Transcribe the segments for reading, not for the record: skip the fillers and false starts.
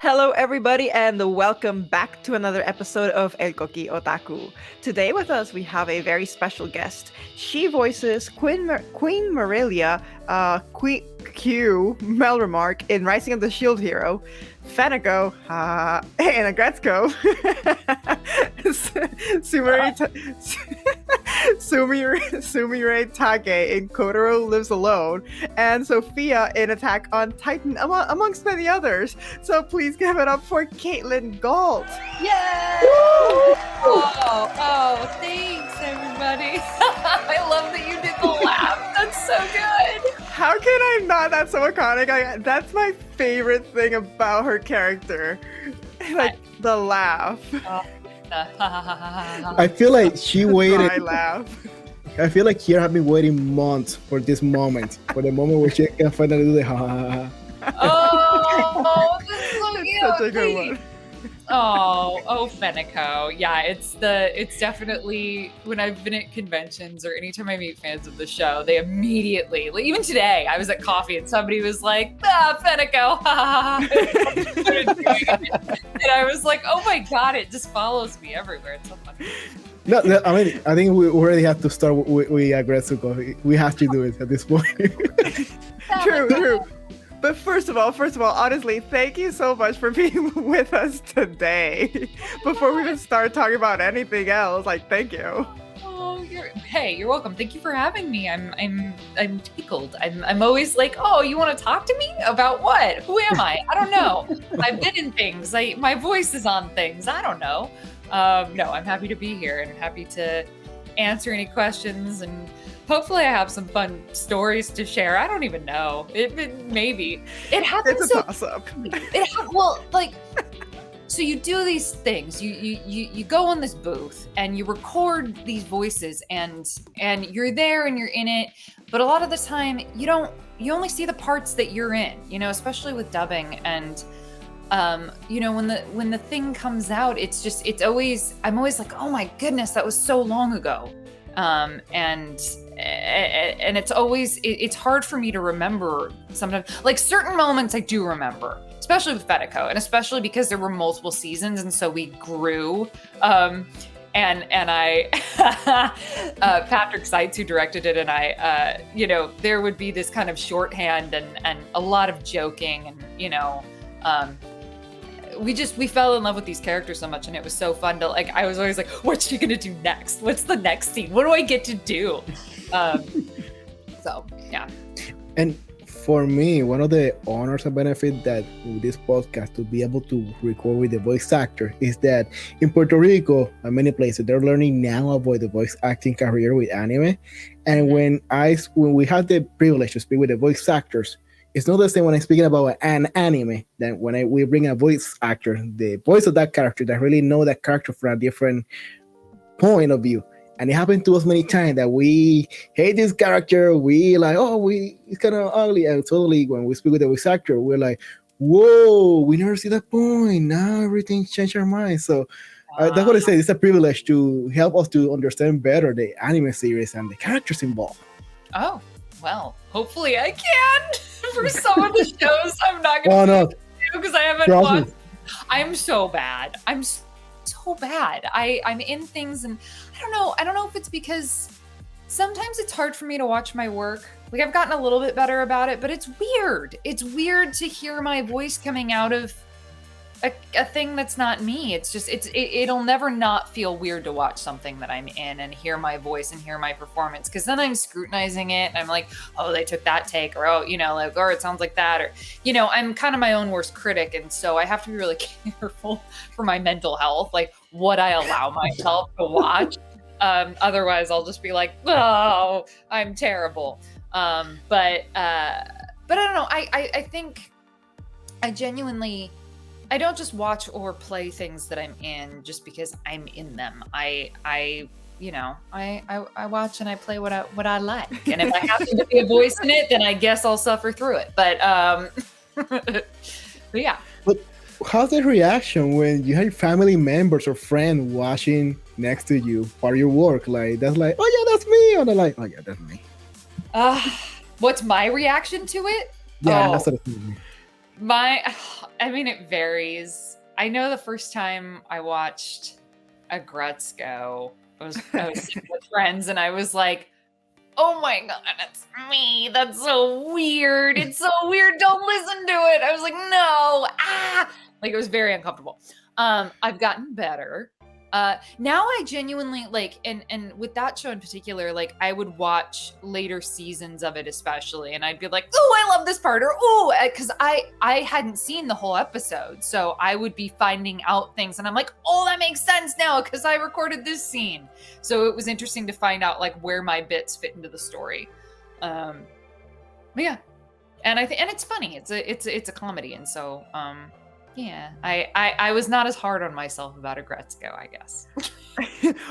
Hello, everybody, and welcome back to another episode of El Koki Otaku. Today with us, we have a very special guest. She voices Queen Mirellia Q, Melromarc in Rising of the Shield Hero, Fenneko in Aggretsuko, Sumire Takei in Kotaro Lives Alone, and Sophia in Attack on Titan, amongst many others. So please give it up for Katelyn Gault. Yay! Oh, thanks, everybody. I love that you did the laugh. That's so good. How can I not? That's so iconic. That's my favorite thing about her character. Like, the laugh. I feel like she waited. I laugh. I feel like here I've been waiting months for this moment, for the moment where she can finally do the ha. Oh, this is so cute. Such a good one. Oh, Fenneko. Yeah, it's definitely when I've been at conventions or anytime I meet fans of the show, they immediately, like even today, I was at coffee and somebody was like, Fenneko, and I was like, oh my god, it just follows me everywhere. It's so funny. No, I mean, I think we already have to start with Aggretsuko. We have to do it at this point. True. But first of all, honestly, thank you so much for being with us today. Before we even start talking about anything else, thank you. Oh, you're welcome. Thank you for having me. I'm tickled. I'm always like, oh, you want to talk to me about what? Who am I? I don't know. I've been in things. My voice is on things. I don't know. No, I'm happy to be here and happy to answer any questions, and hopefully I have some fun stories to share. I don't even know. Maybe it happens. It's a toss-up. So you do these things. You go on this booth and you record these voices, and you're there and you're in it. But a lot of the time you only see the parts that you're in. Especially with dubbing and. When the thing comes out, I'm always like, oh my goodness, that was so long ago. And it's hard for me to remember sometimes. Like certain moments I do remember, especially with Fenneko, and especially because there were multiple seasons and so we grew. And I, Patrick Seitz, who directed it, and I, there would be this kind of shorthand and a lot of joking and, we fell in love with these characters so much, and it was so fun to I was always like, what's she gonna do next? What's the next scene? What do I get to do? So yeah. And for me, one of the honors and benefits that with this podcast to be able to record with the voice actor is that in Puerto Rico and many places they're learning now about the voice acting career with anime. And when we have the privilege to speak with the voice actors, it's not the same when I'm speaking about an anime than when we bring a voice actor, the voice of that character that really know that character from a different point of view. And it happened to us many times that we hate this character. We it's kind of ugly. And totally when we speak with the voice actor, we're like, whoa, we never see that point. Now everything changed our mind. So that's what I say. It's a privilege to help us to understand better the anime series and the characters involved. Oh, well, hopefully I can. For some of the shows, I'm not going to because I haven't watched. I'm so bad. I'm so bad. I'm in things and I don't know if it's because sometimes it's hard for me to watch my work. I've gotten a little bit better about it, but it's weird. It's weird to hear my voice coming out of a thing that's not me. It's just it'll never not feel weird to watch something that I'm in and hear my voice and hear my performance, because then I'm scrutinizing it and I'm like, oh, they took that take, or or it sounds like that, or I'm kind of my own worst critic, and so I have to be really careful for my mental health, what I allow myself to watch. Otherwise I'll just be like, oh, I'm terrible. But I don't know. I think I genuinely, I don't just watch or play things that I'm in just because I'm in them. I watch and I play what I like, and if I happen to be a voice in it, then I guess I'll suffer through it. But yeah. But how's the reaction when you have family members or friends watching next to you part of your work? Oh yeah, that's me, or they're like, oh yeah, that's me. What's my reaction to it? Yeah, that's what it's me. I mean, it varies. I know the first time I watched Aggretsuko, I was with friends, and I was like, "Oh my god, it's me! That's so weird! It's so weird! Don't listen to it!" I was like, "No, like it was very uncomfortable." I've gotten better. Now I genuinely like, and with that show in particular, like I would watch later seasons of it, especially, and I'd be like, "Oh, I love this part," or "Oh," because I hadn't seen the whole episode, so I would be finding out things, and I'm like, "Oh, that makes sense now because I recorded this scene." So it was interesting to find out like where my bits fit into the story. But yeah, and and it's funny. It's a comedy, and so yeah, I was not as hard on myself about Aggretsuko, I guess.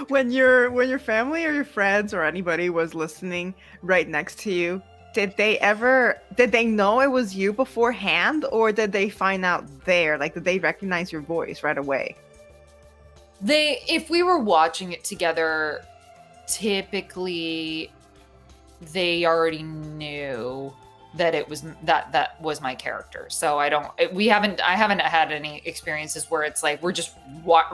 When your family or your friends or anybody was listening right next to you, did they know it was you beforehand, or did they find out there? Like, did they recognize your voice right away? If we were watching it together, typically they already knew that it was that was my character. So I haven't had any experiences where it's like we're just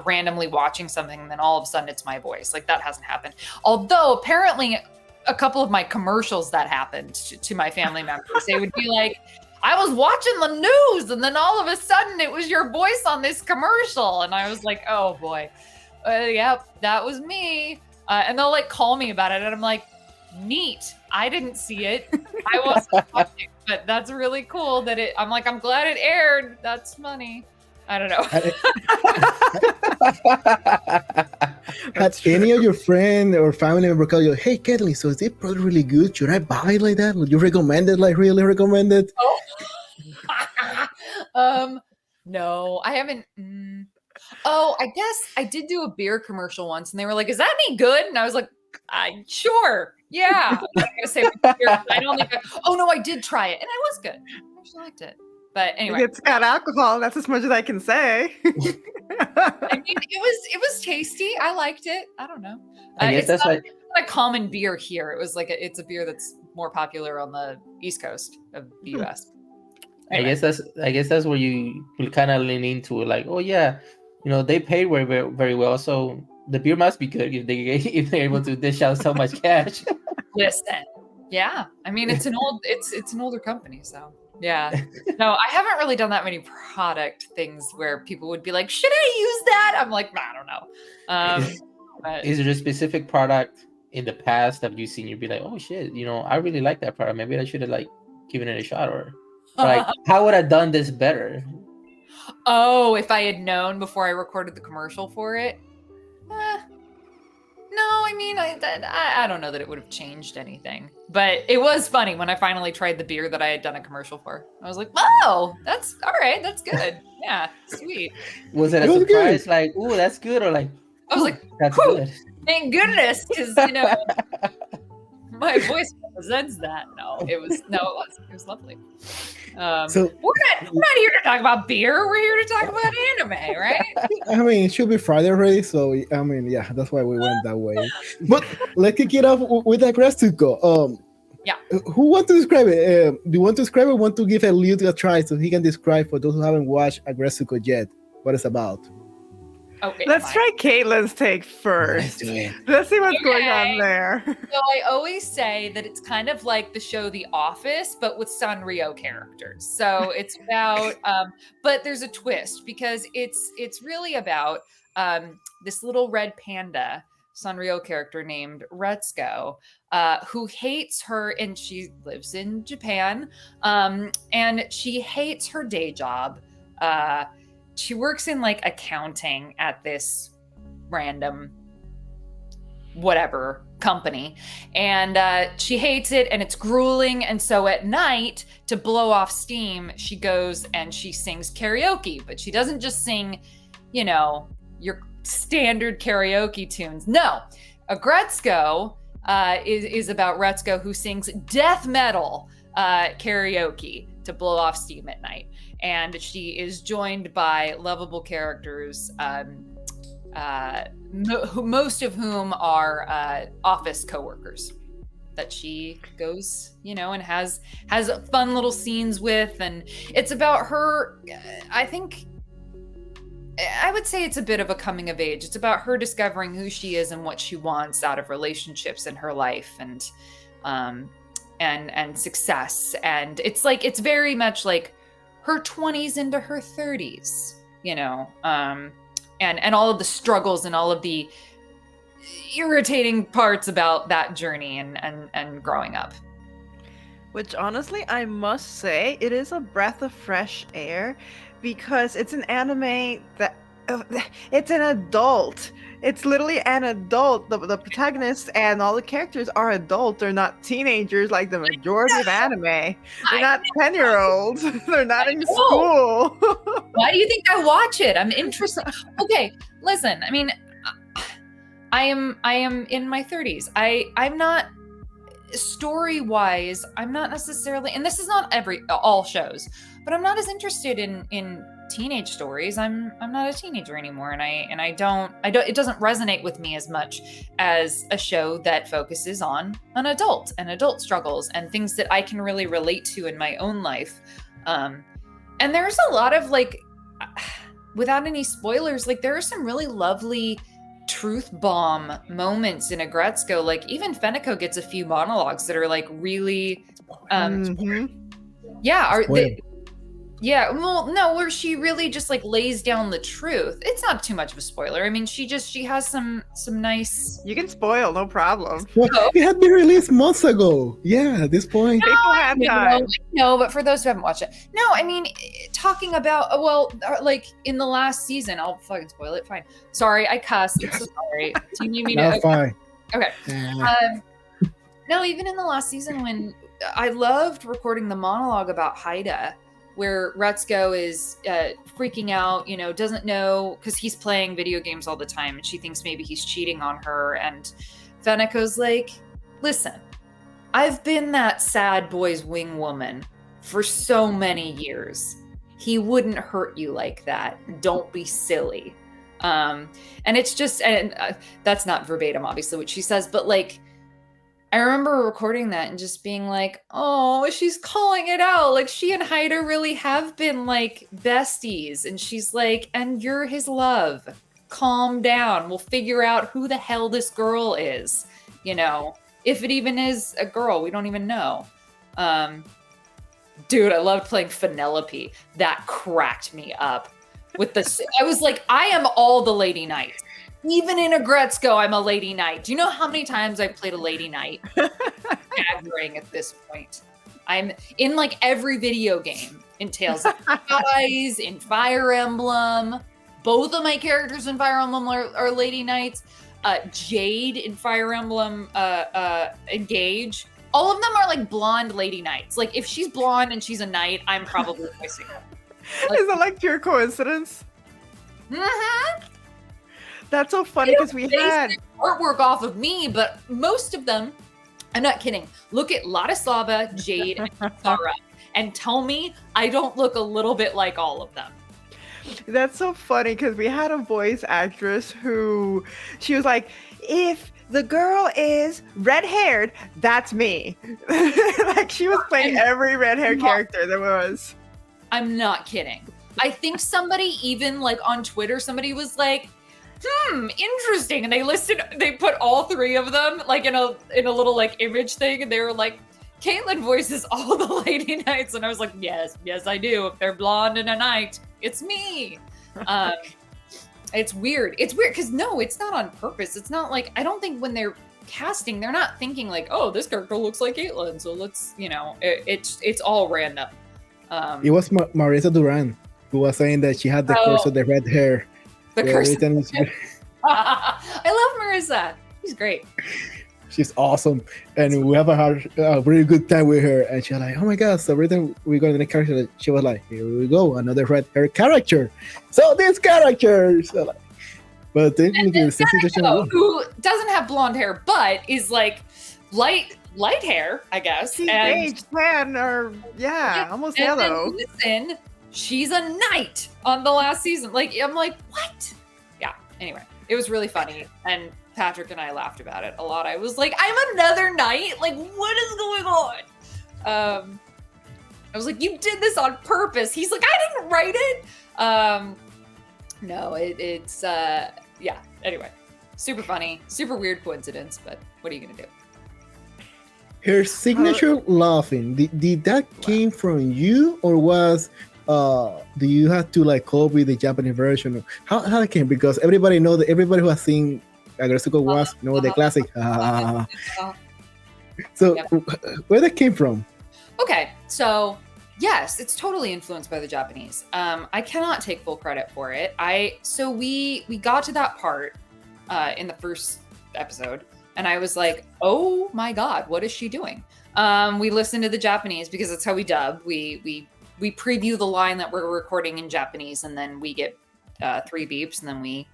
randomly watching something and then all of a sudden it's my voice. Like that hasn't happened. Although apparently a couple of my commercials that happened to my family members, they would be like, "I was watching the news and then all of a sudden it was your voice on this commercial." And I was like, "Oh boy, yep, that was me." And they'll like call me about it and I'm like, "Neat. I didn't see it. I wasn't watching, but that's really cool that I'm like, I'm glad it aired. That's funny." I don't know. Has any of your friend or family member call you, "Hey, Katelyn, so is this product really good? Should I buy it like that? Would you recommend it? Like really recommend it?" Oh. No, I haven't. Oh, I guess I did do a beer commercial once and they were like, "Is that any good?" And I was like, "Sure. Yeah." I'm not gonna say I don't think oh no, I did try it and it was good. I actually liked it. But anyway. It's got alcohol. That's as much as I can say. I mean, it was tasty. I liked it. I don't know. I guess that's it's not a common beer here. It was like it's a beer that's more popular on the East Coast of the US. Anyway. I guess that's where you will kind of lean into like, oh yeah, they pay very, very, very well, so the beer must be good if they're able to dish out so much cash. Listen, yeah, I mean it's an older company, so yeah. No, I haven't really done that many product things where people would be like, "Should I use that?" I'm like, I don't know. But, is there a specific product in the past that you've seen you'd be like, "Oh shit, I really like that product. Maybe I should have like given it a shot," or like, how would I have done this better? Oh, if I had known before I recorded the commercial for it? No, I mean, I don't know that it would have changed anything. But it was funny when I finally tried the beer that I had done a commercial for. I was like, "Oh, that's all right. That's good. Yeah, sweet." Was it a surprise? Good. Like, "Ooh, that's good," or like, I was like, "That's good." Thank goodness, because my voice represents that. No, it was lovely. So we're not here to talk about beer. We're here to talk about anime, right? I mean, it should be Friday already, so I mean, yeah, that's why we went that way. But let's kick it off with Aggretsuko. Yeah. Who wants to describe it? Do you want to describe it? Or want to give Elliot a try so he can describe for those who haven't watched Aggretsuko yet what it's about? Okay, let's try Caitlin's take first. Let's see what's going on there. So I always say that it's kind of like the show The Office, but with Sanrio characters. So it's about, but there's a twist because it's really about this little red panda Sanrio character named Retsuko, who hates her, and she lives in Japan, and she hates her day job. She works in like accounting at this random whatever company, and she hates it and it's grueling. And so at night, to blow off steam, she goes and she sings karaoke, but she doesn't just sing, your standard karaoke tunes. No, Aggretsuko is about Retsuko, who sings death metal karaoke to blow off steam at night. And she is joined by lovable characters, most of whom are office coworkers that she goes, you know, and has fun little scenes with, and it's about her. I would say it's a bit of a coming of age. It's about her discovering who she is and what she wants out of relationships in her life, and success. And it's very much like her 20s into her 30s, you know, and all of the struggles and all of the irritating parts about that journey and growing up. Which honestly, I must say, it is a breath of fresh air, because it's an anime that it's an adult. It's literally an adult. The protagonists and all the characters are adult. They're not teenagers like the majority of anime. They're not 10-year-olds. They're not in school. Why do you think I watch it? I'm interested. Okay, listen. I mean, I am in my 30s. I'm not story-wise. I'm not necessarily, and this is not all shows, but I'm not as interested in teenage stories. I'm not a teenager anymore, and I don't it doesn't resonate with me as much as a show that focuses on an adult and adult struggles and things that I can really relate to in my own life. And there's a lot of, like, without any spoilers, like, there are some really lovely truth bomb moments in Aggretsuko. Like, even Fenneko gets a few monologues that are like really where she really just like lays down the truth. It's not too much of a spoiler. I mean, she has some nice. You can spoil, no problem. Well, it had been released months ago. Yeah, at this point. People had time. No, but for those who haven't watched it, no, I mean, talking about, like in the last season, I'll fucking spoil it. Fine. Sorry, I cussed. I'm so sorry. Do you need me to? No, fine. Okay. No, even in the last season, when I loved recording the monologue about Haida, where Retsuko is freaking out, you know, doesn't know, because he's playing video games all the time, and she thinks maybe he's cheating on her. And Fenneko's like, listen, I've been that sad boy's wing woman for so many years. He wouldn't hurt you like that. Don't be silly. And it's just, and that's not verbatim, obviously, what she says, but like, I remember recording that and just being like, oh, she's calling it out. Like, she and Haida really have been like besties. And she's like, and you're his love. Calm down. We'll figure out who the hell this girl is. You know, if it even is a girl, we don't even know. Dude, I loved playing Penelope. That cracked me up. I was like, I am all the lady knights. Even in Aggretsuko, I'm a lady knight. Do you know how many times I've played a lady knight? Staggering at this point. I'm in like every video game. In Tales of Rise, in Fire Emblem. Both of my characters in Fire Emblem are lady knights. Jade in Fire Emblem Engage. All of them are like blonde lady knights. Like, if she's blonde and she's a knight, I'm probably voicing her. Like, is it like pure coincidence? Mm-hmm. That's so funny, because we had artwork off of me, but most of them, I'm not kidding. Look at Ladislava, Jade, and Sarah, and tell me I don't look a little bit like all of them. That's so funny, because we had a voice actress who, she was like, if the girl is red-haired, that's me. Like, she was playing every red-haired character there was. I'm not kidding. I think somebody, even like on Twitter, somebody was like, interesting. And they put all three of them like in a little like image thing, and they were like, Caitlin voices all the lady knights. And I was like, yes, I do. If they're blonde and a knight, it's me. It's weird. It's weird because no, it's not on purpose. It's not like, I don't think when they're casting, they're not thinking like, oh, this character looks like Caitlin, so let's, you know, it's all random. It was Marisa Duran who was saying that she had the curse of the red hair. The curse. I love Marissa. She's great. She's awesome, and we have a really good time with her. And she's like, "Oh my god!" So every time we go to the next character, she was like, "Here we go, another red hair character." So this character, so like, but then who doesn't have blonde hair, but is like light hair, I guess. She's beige, tan, or almost yellow. Listen, she's a knight on the last season. Like, I'm like, what? Yeah. Anyway, it was really funny, and Patrick and I laughed about it a lot. I was like, I'm another knight? Like, what is going on? I was like, you did this on purpose. He's like, I didn't write it. No, it's yeah. Anyway, super funny, super weird coincidence, but what are you gonna do? Her signature laughing, did that came from you, or was do you have to like copy the Japanese version? How it came? Because everybody know that everybody who has seen Aggretsuko was the classic. So where that came from? Okay, so yes, it's totally influenced by the Japanese. I cannot take full credit for it. We got to that part in the first episode, and I was like, oh my god, what is she doing? We listened to the Japanese because that's how we dub. We preview the line that we're recording in Japanese, and then we get 3 beeps, and then we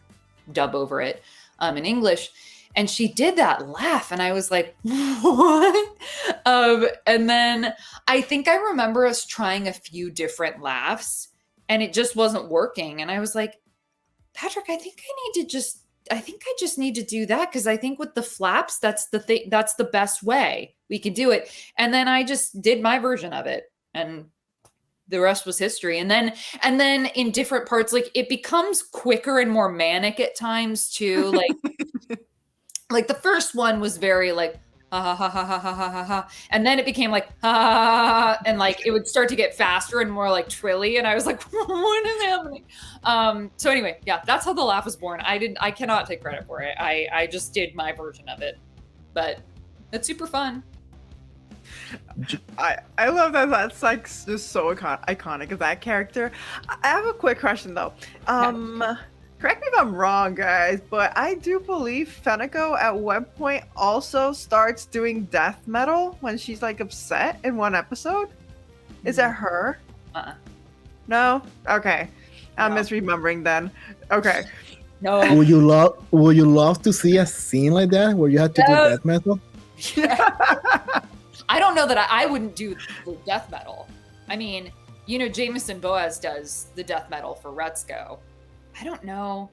dub over it in English. And she did that laugh, and I was like, what? And then I think I remember us trying a few different laughs, and it just wasn't working. And I was like, Patrick, I think I just need to do that, because I think with the flaps, that's the thing, that's the best way we could do it. And then I just did my version of it, and the rest was history. And then in different parts, like it becomes quicker and more manic at times too. Like like the first one was very like ha ha ha ha ha ha ha ha, and then it became like ha, and like it would start to get faster and more like trilly, and I was like, what is happening? So anyway, yeah, that's how the laugh was born. I cannot take credit for it. I just did my version of it, but it's super fun. I love that. That's like just so iconic of that character. I have a quick question though. Correct me if I'm wrong, guys, but I do believe Fenneko at one point also starts doing death metal when she's like upset in one episode. Is that her? No? Okay. I'm misremembering then. Okay. No. Would you love to see a scene like that where you had to do death metal? I don't know that I wouldn't do the death metal. I mean, you know, Jameson Boaz does the death metal for Retsuko. I don't know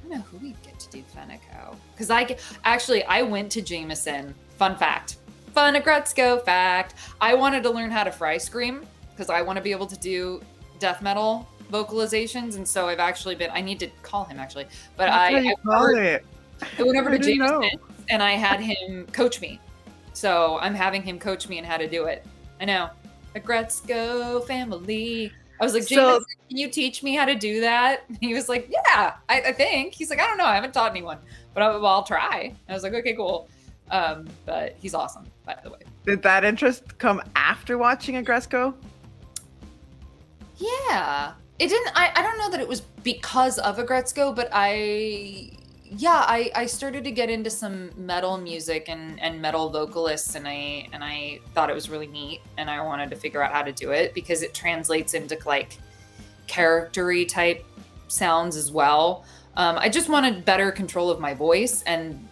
who we'd get to do Fenneko. Because I went to Jameson. Fun fact. Fun Aggretsuko fact. I wanted to learn how to fry scream because I want to be able to do death metal vocalizations. And so I need to call him actually. But I went over to Jameson and I had him coach me. So I'm having him coach me in how to do it. I know. Aggretsuko family. I was like, James, can you teach me how to do that? And he was like, yeah, I think. He's like, I don't know. I haven't taught anyone, but I'll try. I was like, okay, cool. But he's awesome, by the way. Did that interest come after watching Aggretsuko? Yeah. It didn't, I don't know that it was because of Aggretsuko, but I started to get into some metal music and metal vocalists, and I thought it was really neat, and I wanted to figure out how to do it because it translates into like character-y type sounds as well. I just wanted better control of my voice, and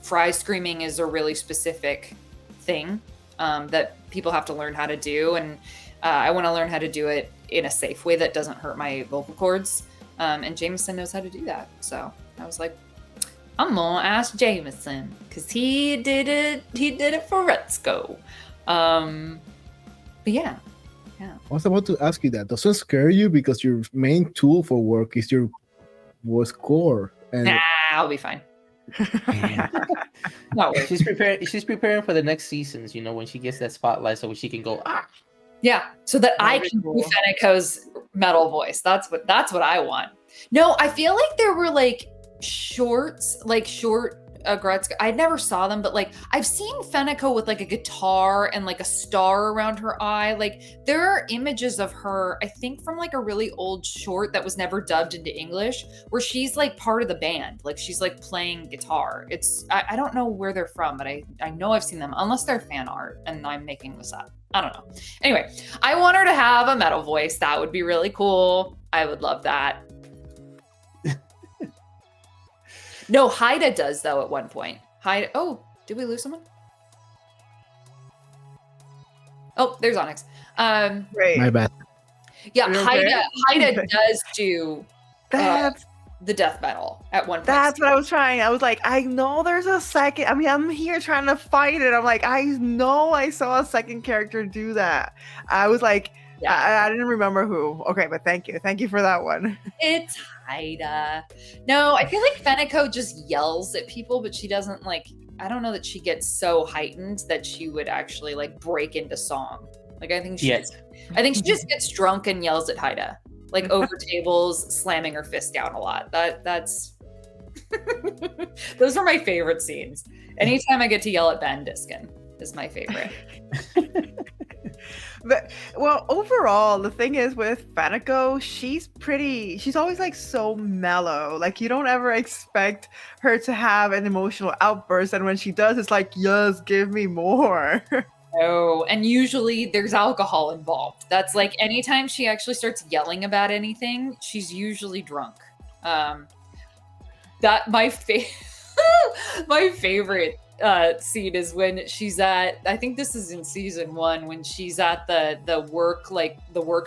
fry screaming is a really specific thing that people have to learn how to do, and I want to learn how to do it in a safe way that doesn't hurt my vocal cords, and Jameson knows how to do that. So I was like, I'm gonna ask Jameson because he did it for Retsuko. But yeah. I was about to ask you that. Doesn't it scare you because your main tool for work is your voice core? And nah, I'll be fine. No, she's preparing for the next seasons. You know, when she gets that spotlight, so she can go Yeah, so that I can do Fenneko's metal voice. That's what I want. No, I feel like there were like short Aggretsuko. I never saw them, but like I've seen Fenneko with like a guitar and like a star around her eye. Like there are images of her, I think from like a really old short that was never dubbed into English, where she's like part of the band. Like she's like playing guitar. I don't know where they're from, but I know I've seen them, unless they're fan art and I'm making this up. I don't know. Anyway, I want her to have a metal voice. That would be really cool. I would love that. No, Haida does though at one point. Haida. Oh, did we lose someone? Oh, there's Onyx. Right. My bad. Yeah, Haida does do. That's the death metal at one point. That's what I was trying. I was like, I know there's a second. I mean, I'm here trying to fight it. I'm like, I know I saw a second character do that. I was like, I didn't remember who. Okay, but thank you for that one. It's Haida. No, I feel like Fenneko just yells at people, but she doesn't like. I don't know that she gets so heightened that she would actually like break into song. Like I think she just gets drunk and yells at Haida, like over tables, slamming her fist down a lot. That's those are my favorite scenes. Anytime I get to yell at Ben Diskin is my favorite. But well, overall, the thing is with Fenneko, she's always like so mellow. Like you don't ever expect her to have an emotional outburst, and when she does, it's like, yes, give me more. Oh, and usually there's alcohol involved. That's like anytime she actually starts yelling about anything, she's usually drunk. That my favorite scene is when she's at, I think this is in season 1, when she's at the work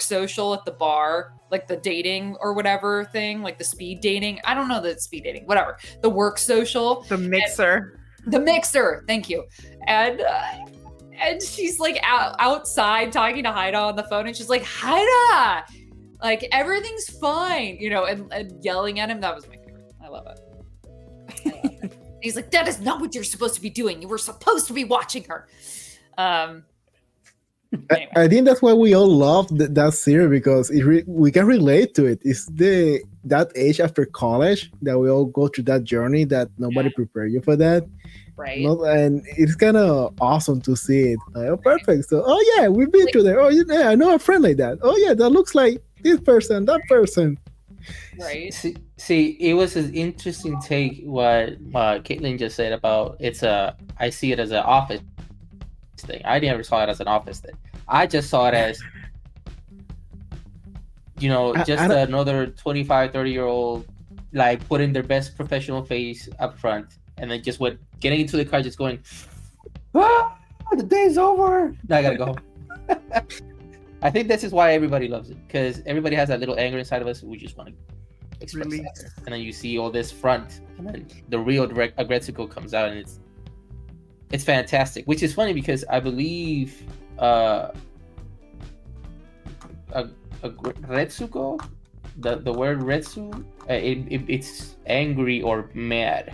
social at the bar, like the dating or whatever thing, like the speed dating. I don't know that it's speed dating, whatever. The work social. The mixer. The mixer. Thank you. And she's like outside talking to Haida on the phone, and she's like, Haida, like everything's fine, you know, and yelling at him. That was my favorite. I love it. He's like, that is not what you're supposed to be doing. You were supposed to be watching her. Anyway. I think that's why we all love that series, because we can relate to it. It's that age after college that we all go through that journey that nobody prepared you for that. Right. And it's kind of awesome to see it. Like, oh, perfect. So, oh yeah, we've been to there. Oh yeah, I know a friend like that. Oh yeah, that looks like this person, that person. Right. See, it was an interesting take what Katelyn just said about I see it as an office thing. I never saw it as an office thing. I just saw it as, you know, another 25, 30-year-old like putting their best professional face up front, and then just getting into the car, just going, the day's over. Now I gotta go home. I think this is why everybody loves it, because everybody has that little anger inside of us. We just want to express that. And then you see all this front, and then the real Aggretsuko comes out, and it's fantastic. Which is funny because I believe Aggretsuko, the word retsu, it's angry or mad.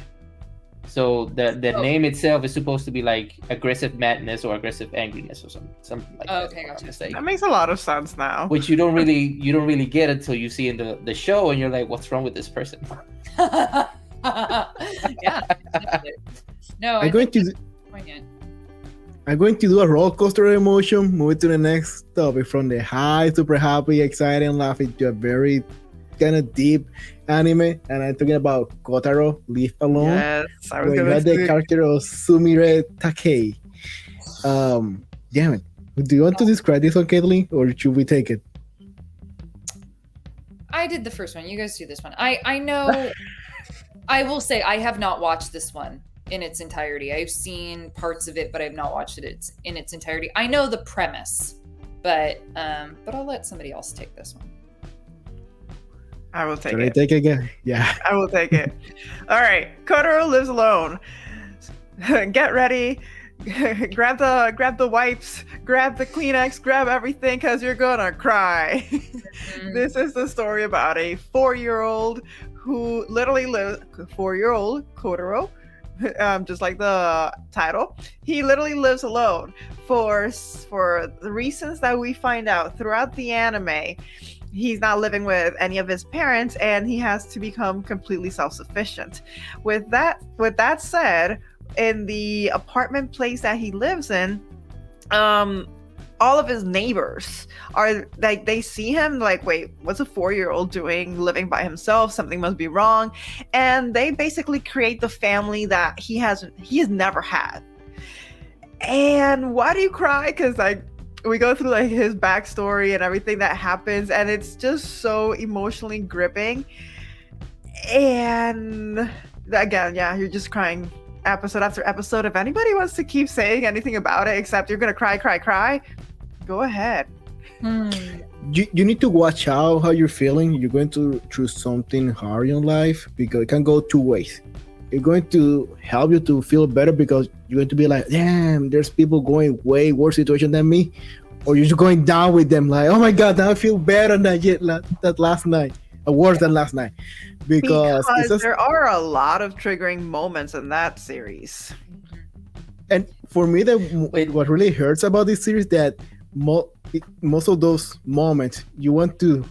So the name itself is supposed to be like aggressive madness or aggressive angriness or something like that. Okay, gotcha. That makes a lot of sense now. Which you don't really get until you see in the show, and you're like, what's wrong with this person? Yeah. No, I'm going to do a roller coaster of emotion, moving to the next topic, from the high, super happy, excited, and laughing, to a very kind of deep anime, and I'm talking about Kotaro Lives Alone. Yes, I was going to the character of Sumire Takei. Damn it. Do you want to describe this one, Katelyn, or should we take it? I did the first one. You guys do this one. I know. I will say I have not watched this one in its entirety. I've seen parts of it, but I have not watched it in its entirety. I know the premise, but I'll let somebody else take this one. I will take Should it. I take it again? Yeah. I will take it. All right. Kotaro Lives Alone. Get ready. grab the wipes, grab the Kleenex, grab everything, because you're gonna cry. This is the story about a 4-year-old who literally lives, 4-year-old Kotaro, just like the title. He literally lives alone for the reasons that we find out throughout the anime. He's not living with any of his parents, and he has to become completely self-sufficient. With that said, in the apartment place that he lives in, all of his neighbors are like, they see him like, wait, what's a 4-year-old doing living by himself? Something must be wrong. And they basically create the family that he has never had. And why do you cry? Because like, we go through like his backstory and everything that happens, and it's just so emotionally gripping. And again, yeah, you're just crying episode after episode. If anybody wants to keep saying anything about it except you're gonna cry, go ahead. You need to watch out how you're feeling. You're going through something hard in life, because it can go two ways. It's going to help you to feel better, because you're going to be like, damn, there's people going way worse situation than me, or you're just going down with them, like, oh my god, now I feel better than that last night, or worse than last night, because there are a lot of triggering moments in that series. And for me, what really hurts about this series, that most of those moments you want to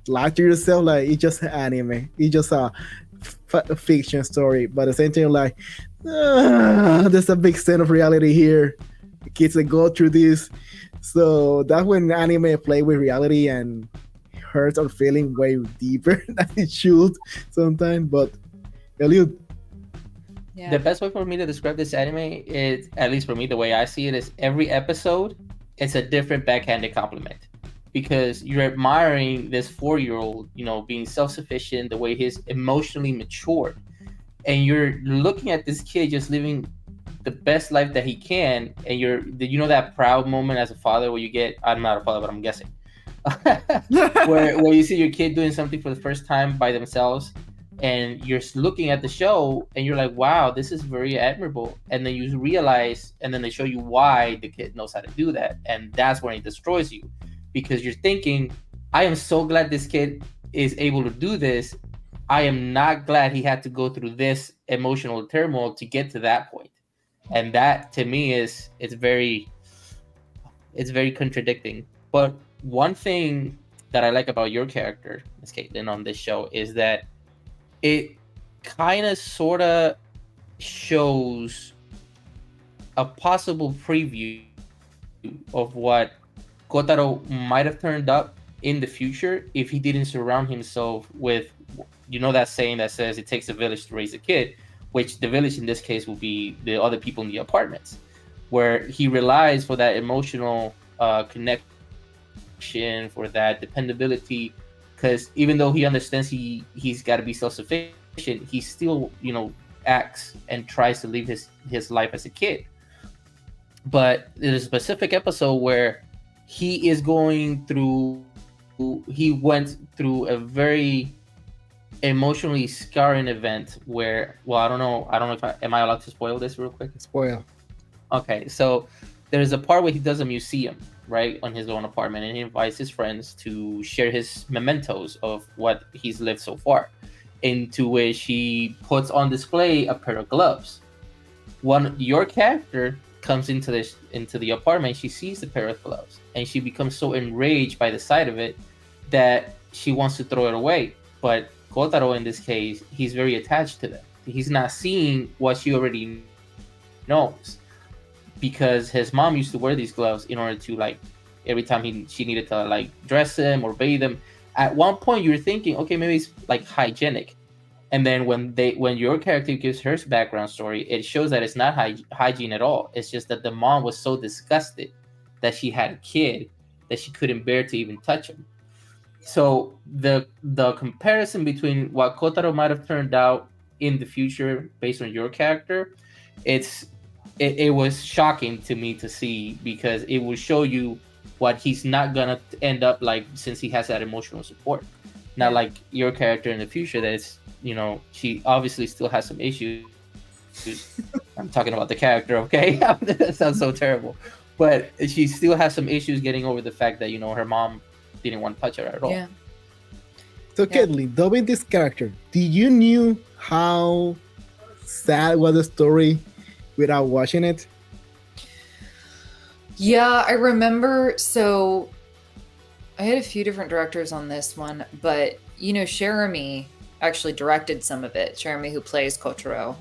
lie to yourself, like it's just anime, it's just a fiction story, but at the same time, like, there's a big sense of reality here. Kids that go through this, so that's when anime play with reality and hurts our feeling way deeper than it should sometimes. But Elliot, the best way for me to describe this anime is, at least for me, the way I see it, is every episode it's a different backhanded compliment, because you're admiring this 4-year-old, being self-sufficient, the way he's emotionally matured, and you're looking at this kid just living the best life that he can, and that proud moment as a father where you get, I'm not a father, but I'm guessing, where you see your kid doing something for the first time by themselves, and you're looking at the show and you're like, wow, this is very admirable. And then you realize, and then they show you why the kid knows how to do that, and that's when it destroys you, because you're thinking, I am so glad this kid is able to do this. I am not glad he had to go through this emotional turmoil to get to that point. And that, to me, it's very contradicting. But one thing that I like about your character, Ms. Katelyn, on this show is that it kind of sort of shows a possible preview of what Kotaro might have turned up in the future if he didn't surround himself with, that saying that says it takes a village to raise a kid, which the village in this case will be the other people in the apartments, where he relies for that emotional connection, for that dependability. Because even though he understands he's got to be self-sufficient, he still, acts and tries to live his life as a kid. But there's a specific episode where he went through a very emotionally scarring event where, well, I don't know if am I allowed to spoil this real quick? Spoil. Okay, so there's a part where he does a museum, right, on his own apartment, and he invites his friends to share his mementos of what he's lived so far, into which he puts on display a pair of gloves. Your character comes into the apartment, she sees the pair of gloves, and she becomes so enraged by the sight of it that she wants to throw it away. But Kotaro, in this case, he's very attached to them. He's not seeing what she already knows, because his mom used to wear these gloves in order to, like, every time she needed to, like, dress him or bathe him. At one point you're thinking, okay, maybe it's like hygienic, and then when your character gives her background story, it shows that it's not hygiene at all. It's just that the mom was so disgusted that she had a kid that she couldn't bear to even touch him. So the comparison between what Kotaro might have turned out in the future based on your character, it was shocking to me to see, because it will show you what he's not gonna end up like, since he has that emotional support. Not like your character in the future, that is, she obviously still has some issues. I'm talking about the character, okay? That sounds so terrible. But she still has some issues getting over the fact that, her mom didn't want to touch her at all. Yeah. So, Katelyn, dubbing this character, did you knew how sad was the story without watching it? Yeah, I remember. So I had a few different directors on this one, but Jeremy actually directed some of it. Jeremy, who plays Kotaro,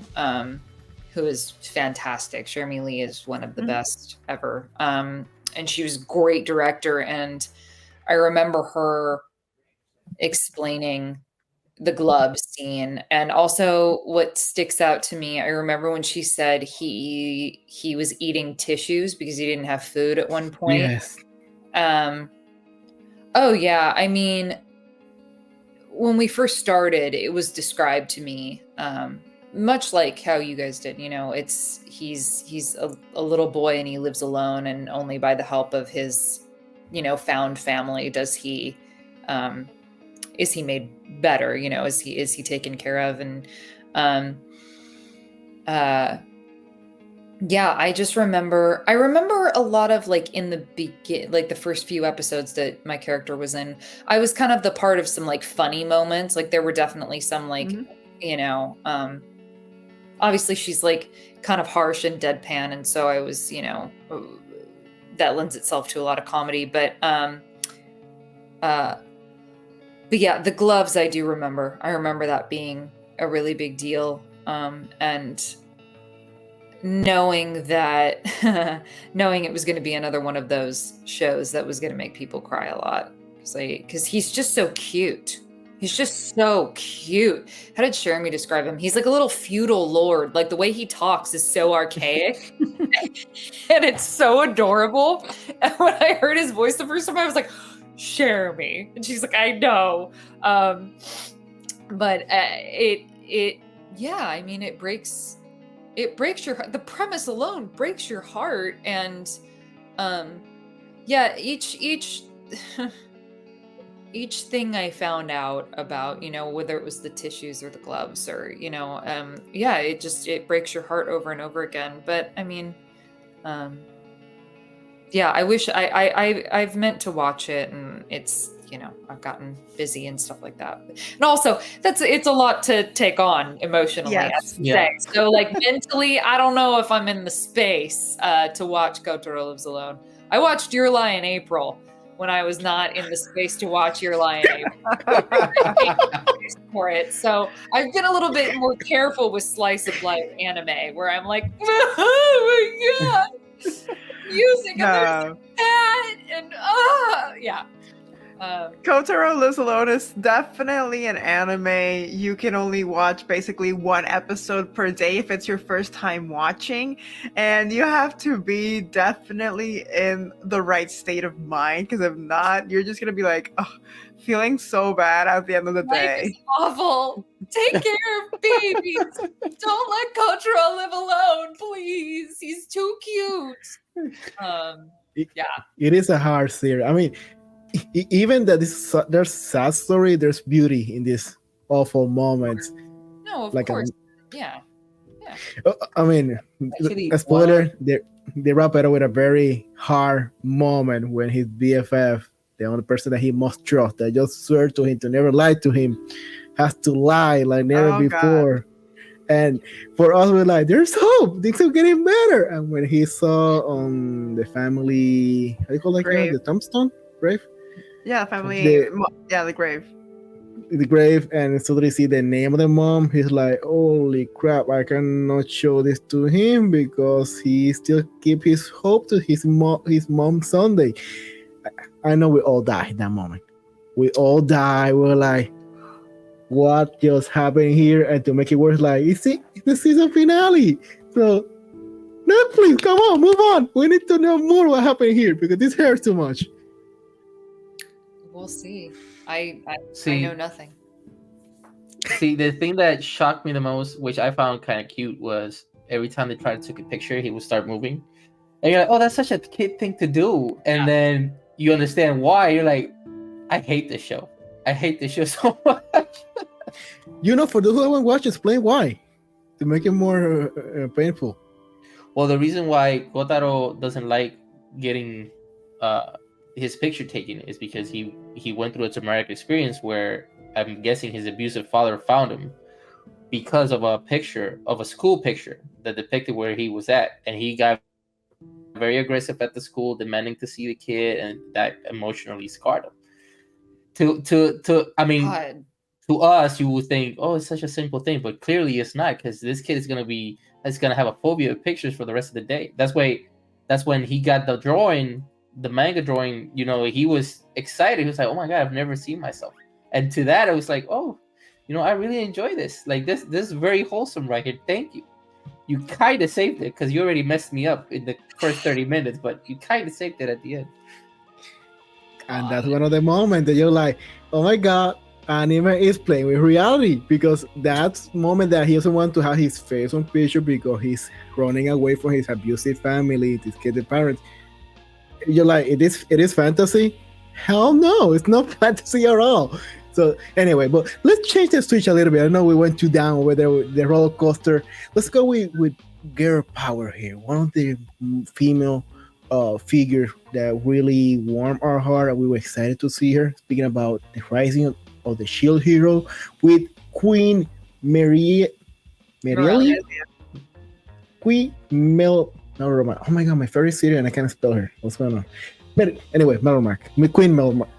who is fantastic. Jeremy Lee is one of the best ever. And she was a great director. And I remember her explaining the glove scene, and also what sticks out to me, I remember when she said he was eating tissues because he didn't have food at one point. Yes. Oh yeah, I mean, when we first started, it was described to me much like how you guys did. He's a little boy and he lives alone, and only by the help of his found family? Does he, is he made better? Is he taken care of? And yeah, I remember a lot of like in the like the first few episodes that my character was in, I was kind of the part of some like funny moments. Like there were definitely some like, obviously she's like kind of harsh and deadpan. And so I was, that lends itself to a lot of comedy, but yeah, the gloves I do remember. I remember that being a really big deal. And knowing that knowing it was going to be another one of those shows that was going to make people cry a lot, because he's just so cute. He's just so cute. How did Jeremy describe him? He's like a little feudal lord. Like the way he talks is so archaic and it's so adorable. And when I heard his voice the first time, I was like, Jeremy. And she's like, I know. But yeah, I mean, it breaks your heart. The premise alone breaks your heart. And yeah, each thing I found out about, whether it was the tissues or the gloves or, yeah, it breaks your heart over and over again. But I mean, yeah, I wish I've meant to watch it, and it's, I've gotten busy and stuff like that. And also it's a lot to take on emotionally. Yes. Yeah. So like mentally, I don't know if I'm in the space to watch Kotaro Lives Alone. I watched Your Lie in April when I was not in the space to watch Your Lie in April for it. So I've been a little bit more careful with slice of life anime, where I'm like, oh my god, music and there's that and yeah. Kotaro Lives Alone is definitely an anime you can only watch basically one episode per day if it's your first time watching, and you have to be definitely in the right state of mind, because if not, you're just gonna be like, oh, feeling so bad at the end of the day. Life is awful. Take care of babies. Don't let Kotaro live alone, please. He's too cute. Yeah, it is a hard series. I mean, even that there's sad story, there's beauty in these awful moments. No, of course. Yeah. I mean, actually, a spoiler, they wrap it up with a very hard moment when his BFF, the only person that he must trust, that just swear to him to never lie to him, has to lie like never before. God. And for us, we're like, there's hope, things are getting better. And when he saw the family, how do you call that? The tombstone grave? Yeah, family. The grave. The grave, and suddenly see the name of the mom. He's like, holy crap, I cannot show this to him because he still keep his hope to his mom Sunday. I know we all die in that moment. We all die. We're like, what just happened here? And to make it worse, like, it's the season finale. So, Netflix, come on, move on. We need to know more what happened here because this hurts too much. We'll see. I know nothing. See, the thing that shocked me the most, which I found kind of cute, was every time they tried to take a picture, he would start moving. And you're like, oh, that's such a kid thing to do. And then you understand why. You're like, I hate this show. I hate this show so much. For those who haven't watched, explain why. To make it more painful. Well, the reason why Kotaro doesn't like getting his picture taken is because he went through a traumatic experience where I'm guessing his abusive father found him because of a school picture that depicted where he was at, and he got very aggressive at the school, demanding to see the kid, and that emotionally scarred him. I mean, God. To us, you would think, oh, it's such a simple thing, but clearly it's not, because this kid is gonna have a phobia of pictures for the rest of the day. That's when he got the manga drawing, he was excited. He was like, oh my God, I've never seen myself. And to that, I was like, oh, I really enjoy this. Like, this is very wholesome right here. Thank you. You kind of saved it, because you already messed me up in the first 30 minutes, but you kind of saved it at the end. And that's one of the moments that you're like, oh my God, anime is playing with reality, because that's the moment that he doesn't want to have his face on picture because he's running away from his abusive family, to get the parents. you're like, it is fantasy? Hell no, it's not fantasy at all. So anyway, but let's change the switch a little bit. I know we went too down over there with the roller coaster. Let's go with girl power here. One of the female figure that really warmed our heart, and we were excited to see her. Speaking about the rising of the shield hero with Queen Mirellia. Queen Melromarc. Oh my god, my favorite series, and I can't spell her. What's going on? But anyway, Melromarc. Queen Melromarc.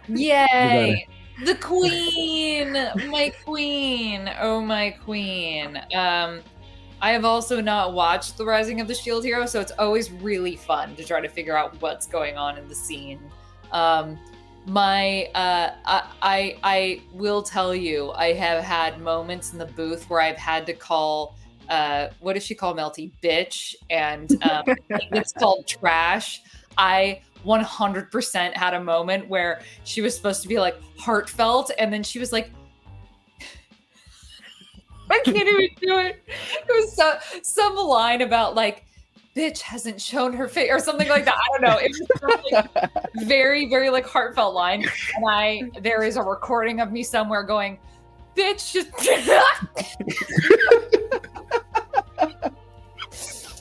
Yay! The queen! My queen! Oh, my queen. I have also not watched The Rising of the Shield Hero, so it's always really fun to try to figure out what's going on in the scene. I will tell you, I have had moments in the booth where I've had to call, what does she call Melty? Bitch, and it's called trash. I 100% had a moment where she was supposed to be like heartfelt, and then she was like, I can't even do it. It was some line about like, bitch hasn't shown her face or something like that. I don't know. It was like, very, very like heartfelt line. And there is a recording of me somewhere going, bitch.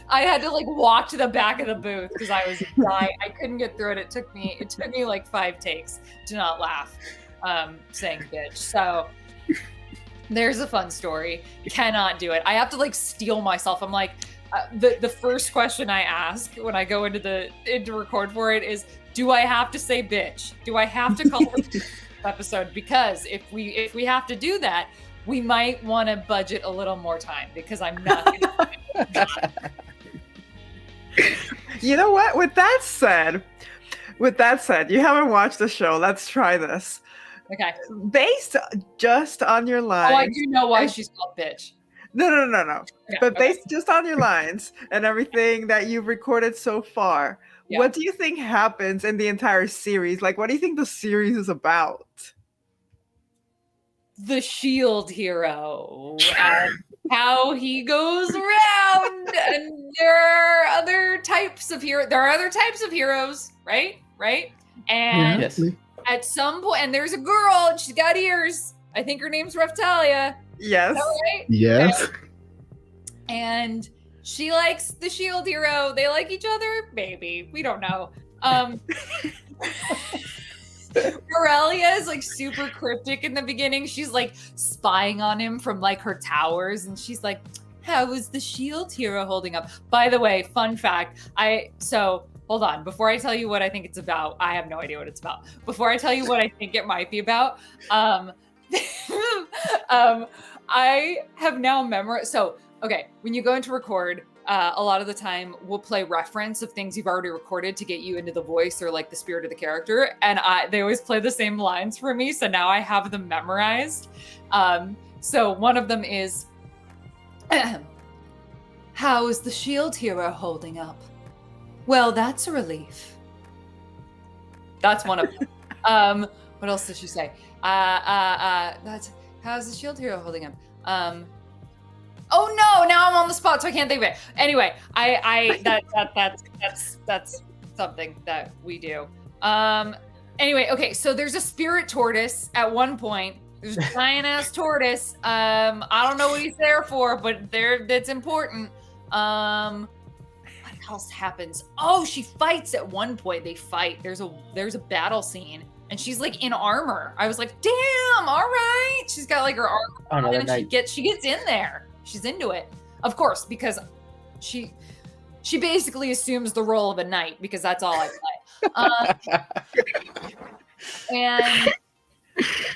I had to like walk to the back of the booth because I was dying. I couldn't get through it. It took me like 5 takes to not laugh saying bitch. So there's a fun story. Cannot do it. I have to like steel myself. I'm like, the first question I ask when I go into record for it is, do I have to say bitch? Do I have to call it episode? Because if we have to do that, we might want to budget a little more time because I'm not gonna You know what? With that said, you haven't watched the show. Let's try this. Okay. Based just on your lines. Oh, I do know why she's called bitch. No. Yeah, But based just on your lines and everything that you've recorded so far, what do you think happens in the entire series? Like, what do you think the series is about? The shield hero and how he goes around, and there are other types of heroes, right? And Yes. at some point, and there's a girl, and she's got ears. I think her name's Raftalia. Yes. Is that right? Yes. Okay. And she likes the shield hero. They like each other, maybe. We don't know. Mirellia is like super cryptic in the beginning. She's like spying on him from like her towers, and she's like, how is the shield hero holding up? By the way, fun fact, hold on. Before I tell you what I think it's about, I have no idea what it's about. Before I tell you what I think it might be about, I have now memorized. So, okay, when you go into record, a lot of the time we'll play reference of things you've already recorded to get you into the voice or like the spirit of the character. And they always play the same lines for me. So now I have them memorized. So one of them is, how is the shield hero holding up? Well, that's a relief. That's one of them. What else did she say? How's the shield hero holding up? Oh no! Now I'm on the spot, so I can't think of it. Anyway, that's something that we do. Anyway, okay. So there's a spirit tortoise at one point. There's a giant ass tortoise. I don't know what he's there for, but that's important. What else happens? Oh, she fights at one point. They fight. There's a battle scene. And she's like in armor. I was like, damn, all right. She's got like her armor on, and she gets in there. She's into it. Of course, because she basically assumes the role of a knight because that's all I play. And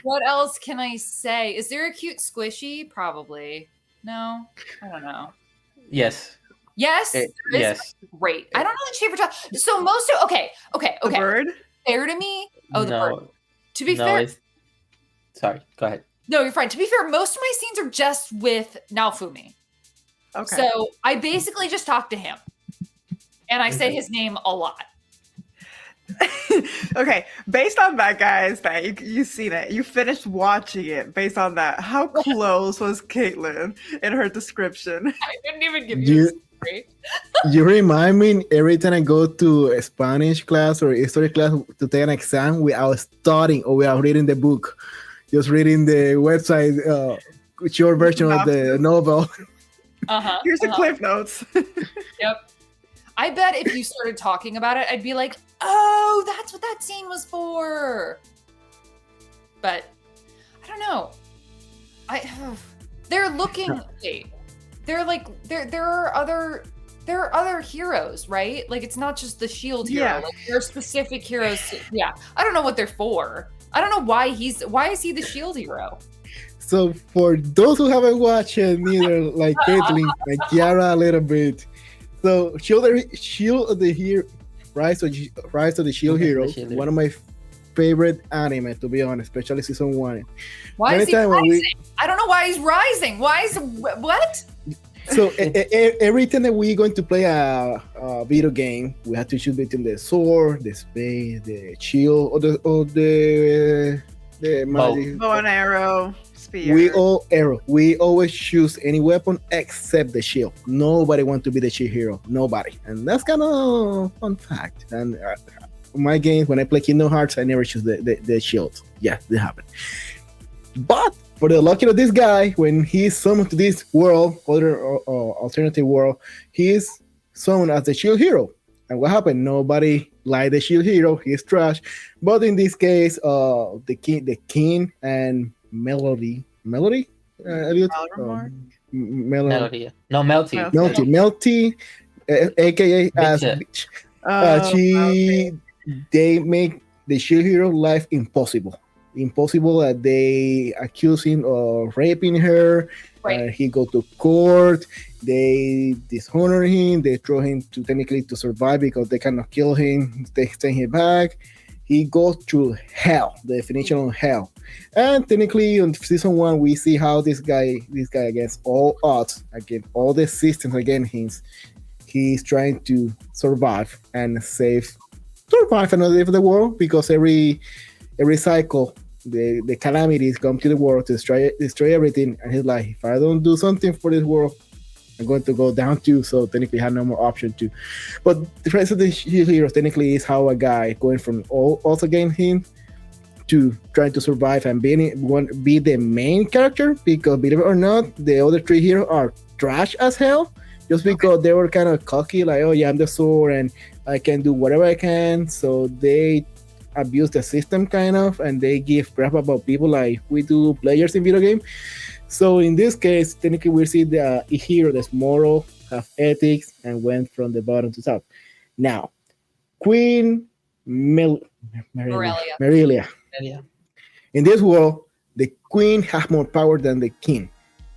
what else can I say? Is there a cute squishy? Probably. No, I don't know. Yes. Yes? Yes. Great. I don't know the shape of so most of okay. The bird? Fair to me? Oh, the bird. To be fair. Sorry, go ahead. No, you're fine. To be fair, most of my scenes are just with Naofumi. Okay. So I basically just talk to him. And I say his name a lot. Okay, based on that, guys, that you've seen it, you finished watching it. Based on that, how close was Caitlin in her description? I didn't even give you. Great. You remind me every time I go to a Spanish class or history class to take an exam without studying or without reading the book, just reading the website, short version of the novel. Here's the cliff notes. Yep. I bet if you started talking about it, I'd be like, oh, that's what that scene was for. But I don't know. They're looking. Wait, they're like there are other heroes, right? Like it's not just the shield hero. Yeah. Like there are specific heroes. Yeah. I don't know what they're for. I don't know why is he the shield hero? So for those who haven't watched it, neither like Katelyn, like Kiara a little bit. So Shield of the Hero, Rise of the Shield Hero, one of my favorite anime, to be honest, especially season 1. Why is he rising? I don't know why he's rising. Why is what? So every time that we're going to play a video game, we have to choose between the sword, the spade, the shield, or the magic. Bow and arrow, spear. We always choose any weapon except the shield. Nobody wants to be the shield hero. Nobody, and that's kind of fun fact. And my games, when I play Kingdom Hearts, I never choose the shield. Yeah, they happen. But for the luck of this guy, when he's summoned to this world, other alternative world, he is summoned as the shield hero. And what happened? Nobody liked the shield hero. He's trash. But in this case, the king and Melody, Elliot? Melody. No, Melty. Melty, aka as Bitch. They make the shield hero life impossible that they accuse him of raping her. Right. He go to court, they dishonor him, they throw him to survive because they cannot kill him, they send him back. He goes through hell, the definition of hell. And technically on season 1 we see how this guy against all odds, against all the systems against him, he's trying to survive and survive and not live the world, because every cycle the calamities come to the world to destroy everything, and he's like, if I don't do something for this world, I'm going to go down too. So technically, I have no more option to. But the rest of the heroes technically is how a guy going from all odds against him to trying to survive and be the main character, because believe it or not, the other 3 heroes are trash as hell, just because they were kind of cocky, like, oh yeah, I'm the sword and I can do whatever I can. So they abuse the system kind of, and they give crap about people like we do players in video game. So in this case, technically we see the hero that's moral, have ethics, and went from the bottom to top. Now, Queen Mirellia. In this world, the queen has more power than the king.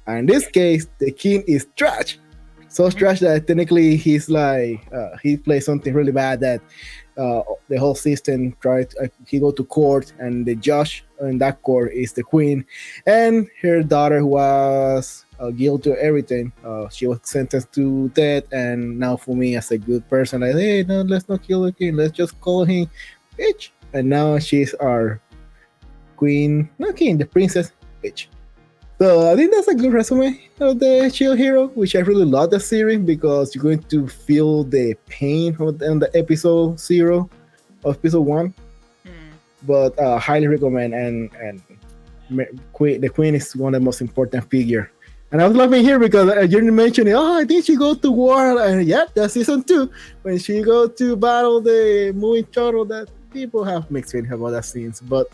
And in this case, the king is trash. So trash that technically he's like, he plays something really bad that the whole system he go to court, and the judge in that court is the queen, and her daughter was guilty of everything. She was sentenced to death, and now for me as a good person, like, hey, no, let's not kill the king, let's just call him bitch. And now she's our queen, not king, the princess bitch. So I think that's a good resume of the Shield Hero, which I really love the series, because you're going to feel the pain on the episode 0 of episode 1. But highly recommend, and the queen is one of the most important figure. And I was laughing here because you mentioned, I think she goes to war, and yeah, that's season 2 when she go to battle the moving turtle. That people have mixed feelings about that scenes, but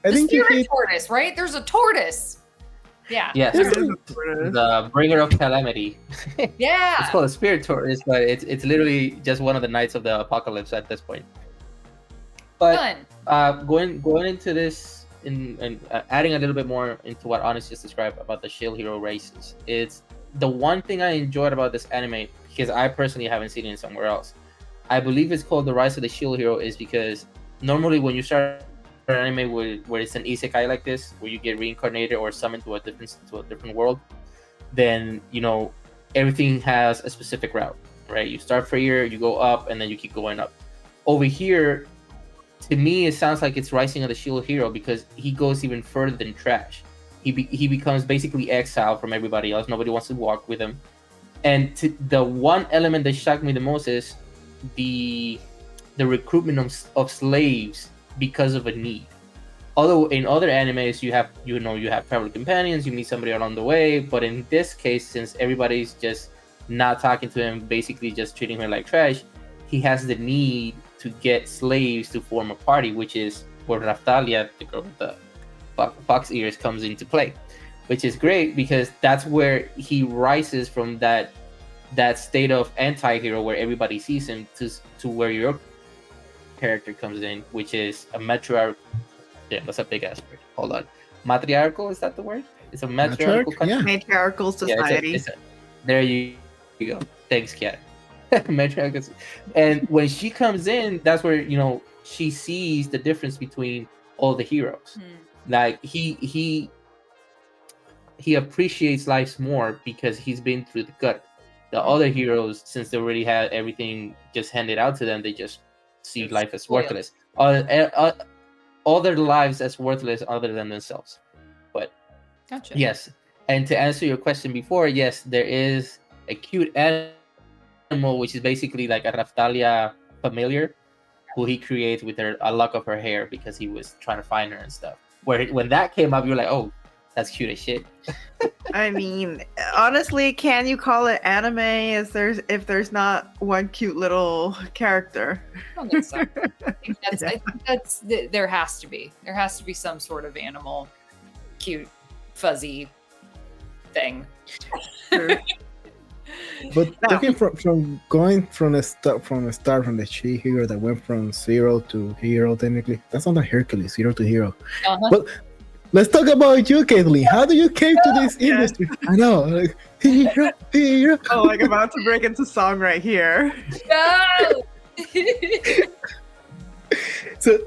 I think spirit tortoise, right? There's a tortoise. Yeah. Yes. The bringer of calamity. Yeah. It's called a spirit tortoise, but it's literally just one of the knights of the apocalypse at this point. But going into this and adding a little bit more into what Honest just described about the Shield Hero races, it's the one thing I enjoyed about this anime, because I personally haven't seen it somewhere else. I believe it's called The Rise of the Shield Hero, is because normally when you start an anime where it's an isekai like this, where you get reincarnated or summoned to a different world, then everything has a specific route, right? You start from here, you go up, and then you keep going up. Over here, to me, it sounds like it's Rising of the Shield Hero, because he goes even further than trash. He becomes basically exiled from everybody else. Nobody wants to walk with him, And the one element that shocked me the most is the recruitment of slaves because of a need. Although in other animes you have travel companions, you meet somebody along the way, but in this case, since everybody's just not talking to him, basically just treating her like trash, he has the need to get slaves to form a party, which is where Raftalia, the girl with the fox ears, comes into play, which is great because that's where he rises from that state of anti-hero where everybody sees him to where your character comes in, which is a matriarch. Yeah, that's a big ass word. Hold on. Matriarchal, is that the word? It's a matriarchal country. Yeah. Matriarchal society. There you go. Thanks, Kat. Matriarchal. And when she comes in, that's where, she sees the difference between all the heroes. Like he appreciates life more because he's been through the gut. The other heroes, since they already had everything just handed out to them, they just see life as worthless. All their lives as worthless other than themselves. But gotcha. Yes. And to answer your question before, yes, there is a cute animal, which is basically like a Raftalia familiar, who he creates with a lock of her hair because he was trying to find her and stuff. When that came up, you're like, oh, that's cute as shit. I mean, honestly, can you call it anime if there's not one cute little character? I don't think so. I think that's there has to be some sort of animal, cute, fuzzy thing. But talking from going from the start from the she hero that went from 0 to hero, technically that's not a Hercules, 0 to hero. But let's talk about you, Katelyn. How do you came to this industry? I know, like, hero. Oh, like about to break into song right here. No! So,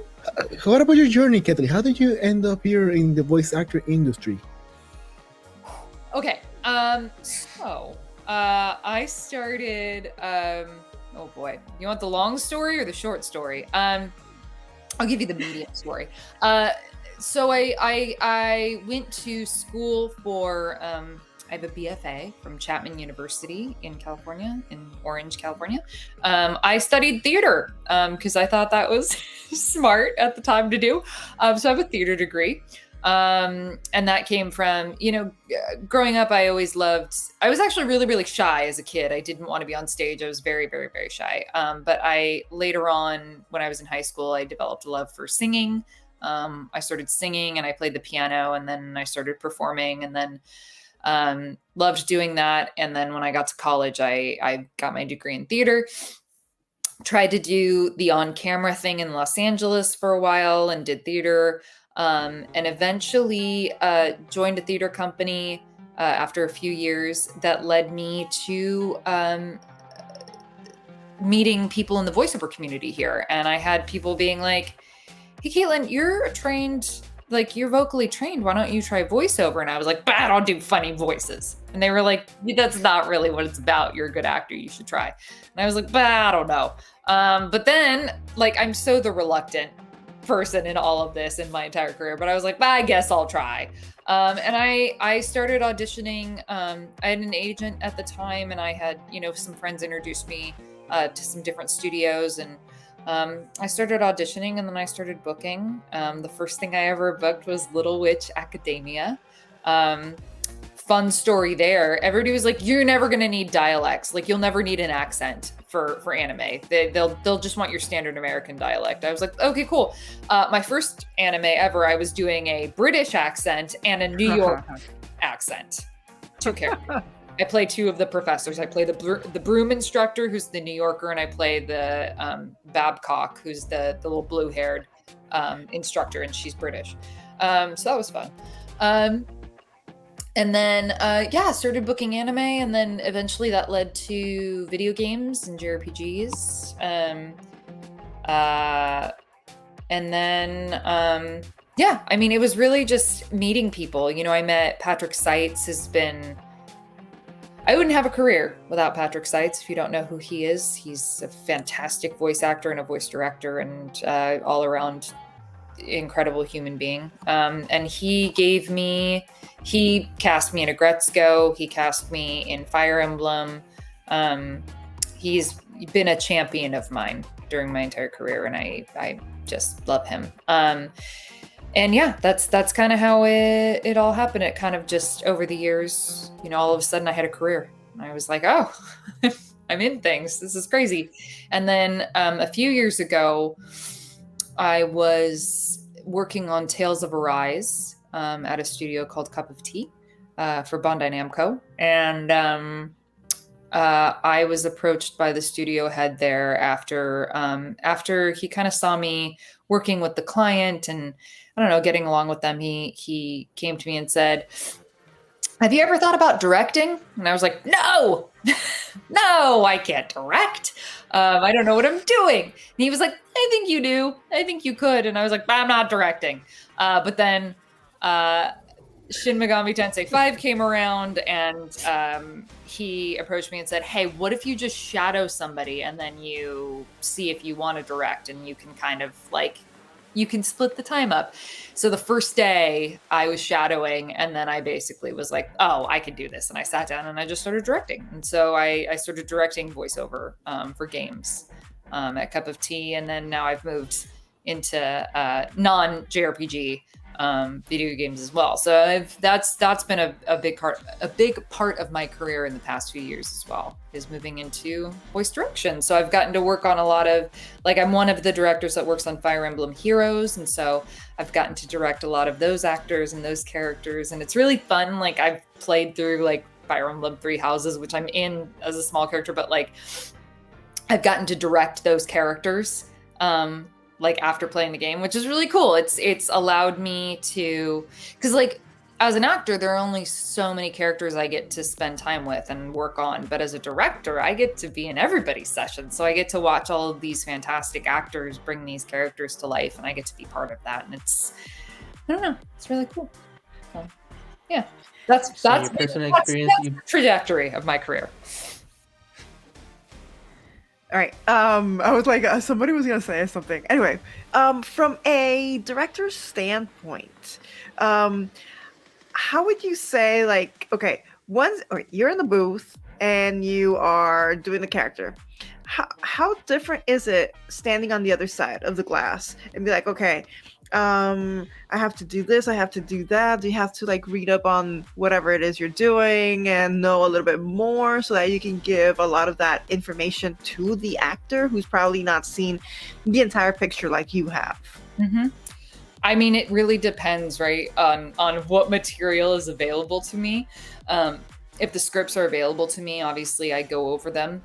what about your journey, Katelyn? How did you end up here in the voice actor industry? Okay, so I started. Oh boy, you want the long story or the short story? I'll give you the medium story. So I went to school for I have a BFA from Chapman University in California, in Orange, California. I studied theater because I thought that was smart at the time to do. So I have a theater degree. And that came from, growing up, I was actually really, really shy as a kid. I didn't want to be on stage. I was very, very, very shy. But later on, when I was in high school, I developed a love for singing. I started singing and I played the piano, and then I started performing, and then loved doing that. And then when I got to college, I got my degree in theater. Tried to do the on-camera thing in Los Angeles for a while and did theater. And eventually joined a theater company after a few years that led me to meeting people in the voiceover community here. And I had people being like, hey, Katelyn, you're vocally trained. Why don't you try voiceover? And I was like, but I don't do funny voices. And they were like, that's not really what it's about. You're a good actor. You should try. And I was like, but I don't know. But then, I'm so the reluctant person in all of this in my entire career, but I was like, I guess I'll try. And I started auditioning. I had an agent at the time, and I had, some friends introduced me to some different studios, and I started auditioning, and then I started booking. The first thing I ever booked was Little Witch Academia. Fun story there. Everybody was like, you're never going to need dialects. You'll never need an accent for anime. They'll just want your standard American dialect. I was like, okay, cool. My first anime ever, I was doing a British accent and a New York accent. 2 characters. I play 2 of the professors. I play the broom instructor, who's the New Yorker, and I play the Babcock, who's the little blue-haired instructor, and she's British. So that was fun. And then, started booking anime, and then eventually that led to video games and JRPGs. And then, it was really just meeting people. I met Patrick Seitz. I wouldn't have a career without Patrick Seitz. If you don't know who he is, he's a fantastic voice actor and a voice director, and all around incredible human being. And he cast me in Aggretsuko. He cast me in Fire Emblem. He's been a champion of mine during my entire career, and I just love him. And yeah, that's kind of how it all happened. It kind of just over the years, all of a sudden I had a career. And I was like, oh, I'm in things. This is crazy. And then a few years ago, I was working on Tales of Arise at a studio called Cup of Tea for Bandai Namco. And I was approached by the studio head there after he kind of saw me working with the client and, I don't know, getting along with them. He came to me and said, have you ever thought about directing? And I was like, no, no, I can't direct. I don't know what I'm doing. And he was like, I think you do. I think you could. And I was like, I'm not directing. But then Shin Megami Tensei 5 came around, and he approached me and said, hey, what if you just shadow somebody and then you see if you want to direct, and you can kind of you can split the time up. So the first day I was shadowing, and then I basically was like, oh, I can do this. And I sat down and I just started directing. And so I started directing voiceover for games at Cup of Tea. And then now I've moved into non-JRPG video games as well. So that's been a big part of my career in the past few years as well, is moving into voice direction. So I've gotten to work on a lot of, I'm one of the directors that works on Fire Emblem Heroes, and so I've gotten to direct a lot of those actors and those characters, and it's really fun. I've played through Fire Emblem Three Houses, which I'm in as a small character, but I've gotten to direct those characters after playing the game, which is really cool. It's allowed me to, because as an actor, there are only so many characters I get to spend time with and work on. But as a director, I get to be in everybody's session. So I get to watch all of these fantastic actors bring these characters to life, and I get to be part of that. And it's really cool. So, yeah, that's your personal experience. That's the trajectory of my career. All right. I was like, somebody was gonna say something. Anyway, from a director's standpoint, how would you say, okay, you're in the booth and you are doing the character. How different is it standing on the other side of the glass and be like, okay, I have to do this, I have to do that. Do you have to read up on whatever it is you're doing and know a little bit more so that you can give a lot of that information to the actor who's probably not seen the entire picture like you have? Mm-hmm. I mean, it really depends, right, on what material is available to me. If the scripts are available to me, obviously I go over them.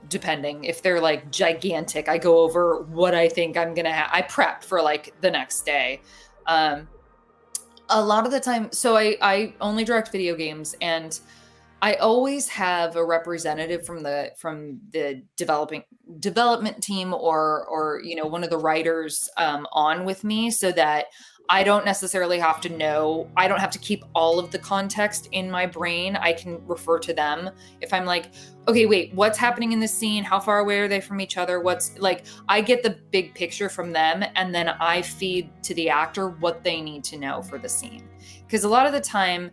Depending if they're gigantic, I go over what I think I'm gonna have. I prep for the next day. A lot of the time, so I only direct video games, and I always have a representative from the development team or one of the writers on with me, so that I don't necessarily have to know. I don't have to keep all of the context in my brain. I can refer to them if I'm okay, wait, what's happening in this scene? How far away are they from each other? I get the big picture from them, and then I feed to the actor what they need to know for the scene. Because a lot of the time,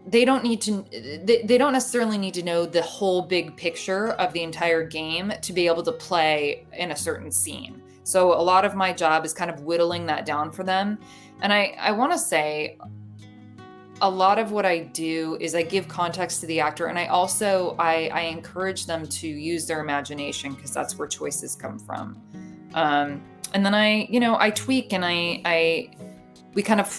they don't necessarily need to know the whole big picture of the entire game to be able to play in a certain scene. So a lot of my job is kind of whittling that down for them. And I want to say a lot of what I do is I give context to the actor, and I encourage them to use their imagination, because that's where choices come from. And then I tweak, and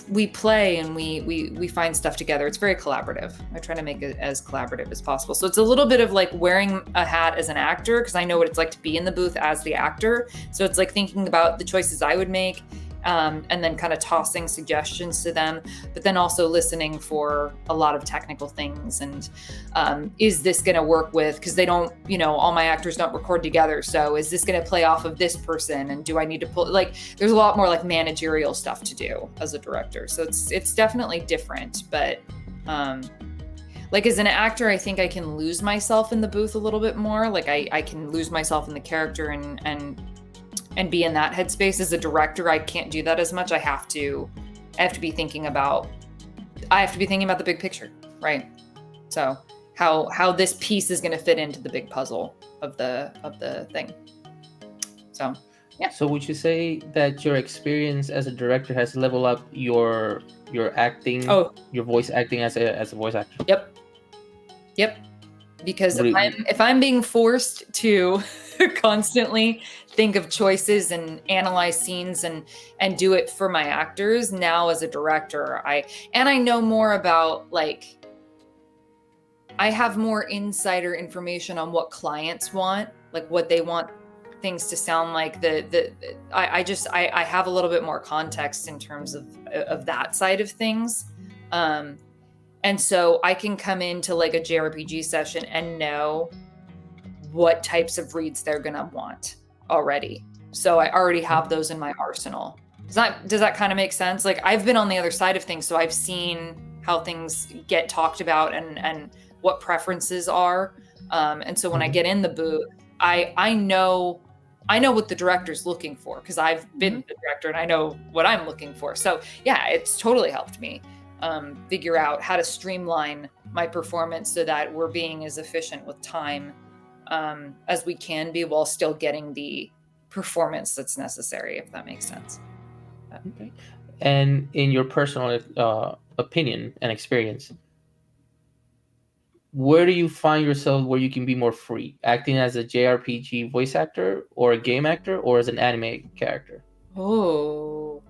we play, and we find stuff together. It's very collaborative. I try to make it as collaborative as possible. So it's a little bit of wearing a hat as an actor, because I know what it's like to be in the booth as the actor. So it's thinking about the choices I would make, and then kind of tossing suggestions to them, but then also listening for a lot of technical things. And is this going to work with, because they don't, all my actors don't record together. So is this going to play off of this person? And do I need to pull, there's a lot more managerial stuff to do as a director. So it's definitely different, but as an actor, I think I can lose myself in the booth a little bit more. I can lose myself in the character and be in that headspace. As a director, I can't do that as much. I have to be thinking about the big picture, right? So how this piece is going to fit into the big puzzle of the thing. So yeah. So would you say that your experience as a director has leveled up your acting, your voice acting as a voice actor? Yep. Because if I'm being forced to constantly think of choices and analyze scenes and do it for my actors now as a director, I know more about, like, I have more insider information on what clients want, like what they want things to sound like. I have a little bit more context in terms of that side of things. And so I can come into like a JRPG session and know what types of reads they're going to want already. So I already have those in my arsenal. Does that kind of make sense? Like, I've been on the other side of things, so I've seen how things get talked about and what preferences are. And so when I get in the booth, I know what the director's looking for, because I've been the director and I know what I'm looking for. So yeah, it's totally helped me figure out how to streamline my performance so that we're being as efficient with time as we can be, while still getting the performance that's necessary, if that makes sense. Okay. And in your personal opinion and experience, where do you find yourself where you can be more free? Acting as a JRPG voice actor, or a game actor, or as an anime character? Oh.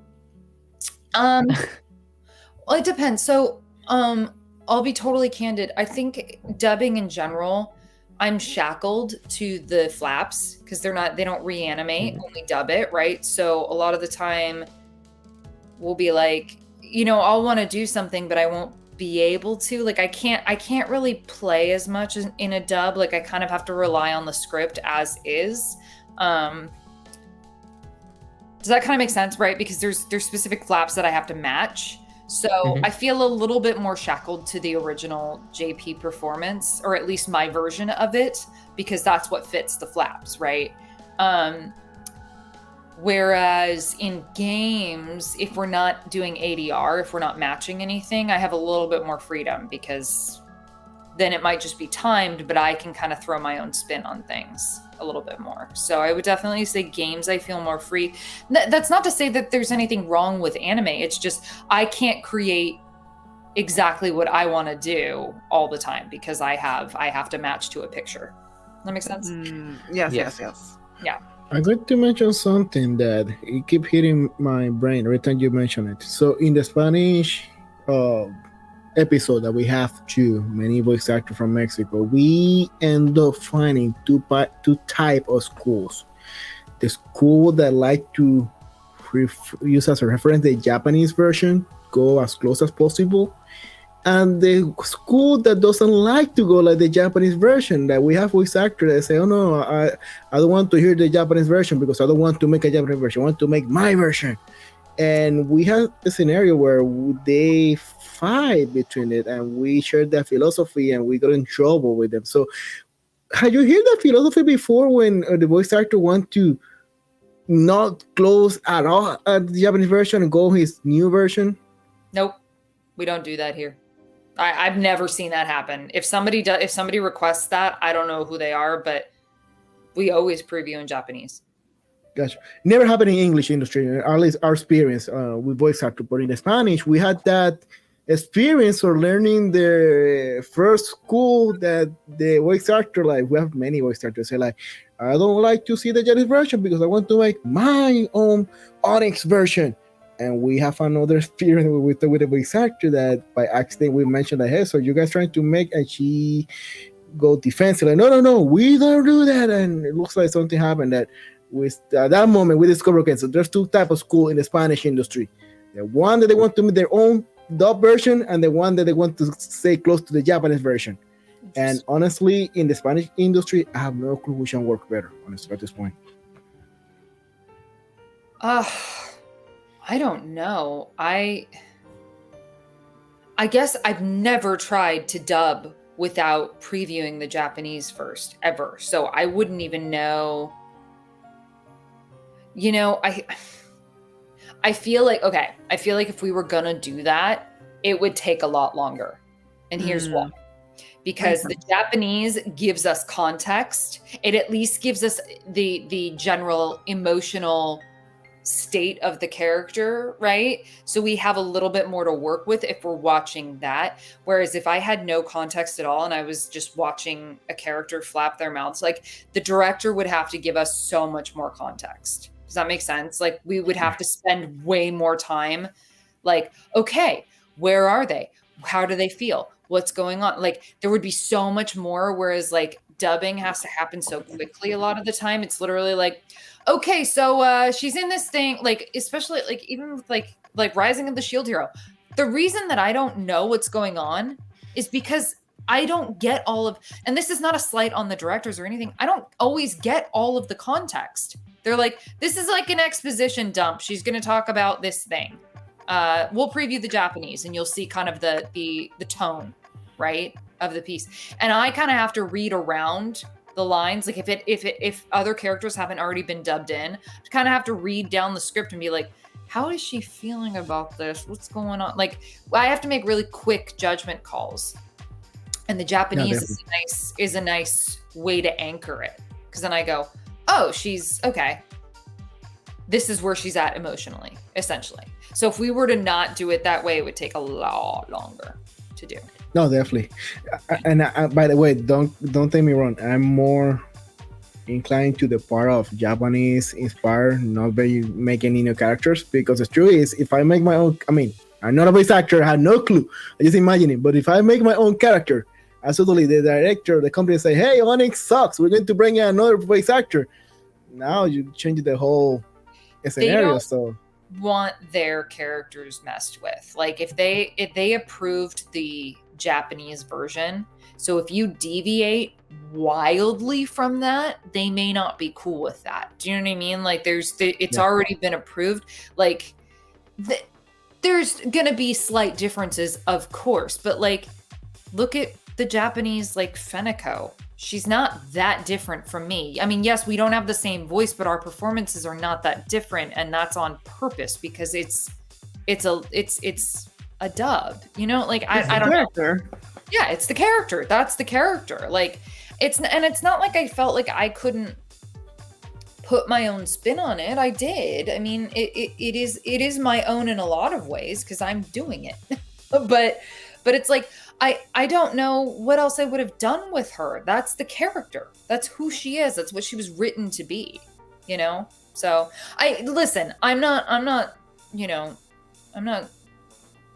Well, it depends. So, I'll be totally candid. I think dubbing in general, I'm shackled to the flaps because they don't reanimate, only dub it, right? So a lot of the time we'll be like, I'll want to do something, but I won't be able to. Like, I can't really play as much in a dub. Like, I kind of have to rely on the script as is. Does that kind of make sense, right? Because there's specific flaps that I have to match. So I feel a little bit more shackled to the original JP performance, or at least my version of it, because that's what fits the flaps, right? Whereas in games, if we're not doing ADR, if we're not matching anything, I have a little bit more freedom, because then it might just be timed, but I can kind of throw my own spin on things a little bit more. So I would definitely say games, I feel more free. That's not to say that there's anything wrong with anime. It's just I can't create exactly what I want to do all the time, because I have to match to a picture. Does that make sense? Yes. Yeah. I'm going to mention something that it keep hitting my brain every time you mention it. So in the Spanish episode that we have many voice actors from Mexico, we end up finding two type of schools. The school that like to use as a reference the Japanese version, go as close as possible, and the school that doesn't like to go like the Japanese version. That we have voice actors that say, oh no, I don't want to hear the Japanese version because I don't want to make a Japanese version, I want to make my version. And we have a scenario where they fight between it, and we share that philosophy, and we got in trouble with them. So have you heard that philosophy before, when the voice actor want to not close at all at the Japanese version and go his new version? Nope, we don't do that here. I've never seen that happen. If somebody requests that, I don't know who they are, but we always preview in Japanese. Gotcha. Never happened in English industry, at least our experience with voice actor. But in Spanish, we had that experience of learning the first school that the voice actor, like we have many voice actors say like, I don't like to see the Japanese version because I want to make my own Onyx version. And we have another experience with the voice actor that by accident we mentioned that, hey, so you guys trying to make, and she go defensive like, no, we don't do that. And it looks like something happened that with that moment we discovered, okay, so there's two types of school in the Spanish industry. The one that they want to make their own dub version, and the one that they want to stay close to the Japanese version. And honestly, in the Spanish industry, I have no clue which one works better, honestly, at this point. I don't know. I guess I've never tried to dub without previewing the Japanese first, ever. So I wouldn't even know. You know, I feel like, okay, I feel like if we were gonna do that, it would take a lot longer. And here's why. Because the Japanese gives us context. It at least gives us the general emotional state of the character, right? So we have a little bit more to work with if we're watching that. Whereas if I had no context at all and I was just watching a character flap their mouths, like the director would have to give us so much more context. Does that make sense? Like we would have to spend way more time. Like, okay, where are they? How do they feel? What's going on? Like there would be so much more. Whereas like dubbing has to happen so quickly a lot of the time. It's literally like, okay, so she's in this thing, like especially like even with like Rising of the Shield Hero. The reason that I don't know what's going on is because I don't get all of, and this is not a slight on the directors or anything, I don't always get all of the context. They're like, this is like an exposition dump. She's going to talk about this thing. We'll preview the Japanese and you'll see kind of the tone, right, of the piece. And I kind of have to read around the lines, like if other characters haven't already been dubbed in, I kind of have to read down the script and be like, how is she feeling about this? What's going on? Like I have to make really quick judgment calls. And the Japanese is a nice way to anchor it. Because then I go, oh, she's okay. This is where she's at emotionally, essentially. So if we were to not do it that way, it would take a lot longer to do. No, definitely. And by the way, don't take me wrong. I'm more inclined to the part of Japanese inspired, not very making any new characters. Because the truth is, if I make my own, I mean, I'm not a voice actor. I have no clue. I just imagine it. But if I make my own character, absolutely, the director, the company say, "Hey, Onyx sucks. We're going to bring in another voice actor." Now you change the whole scenario. So want their characters messed with. Like if they approved the Japanese version, so if you deviate wildly from that, they may not be cool with that. Do you know what I mean? Like it's already been approved. Like there's gonna be slight differences, of course, but like look at the Japanese, like Fenneko. She's not that different from me. I mean, yes, we don't have the same voice, but our performances are not that different, and that's on purpose because it's a dub. You know, like I don't know. Yeah, it's the character. That's the character. Like it's not like I felt like I couldn't put my own spin on it. I did. I mean, it is my own in a lot of ways because I'm doing it. but it's like I don't know what else I would have done with her. That's the character. That's who she is. That's what she was written to be, you know? So I'm not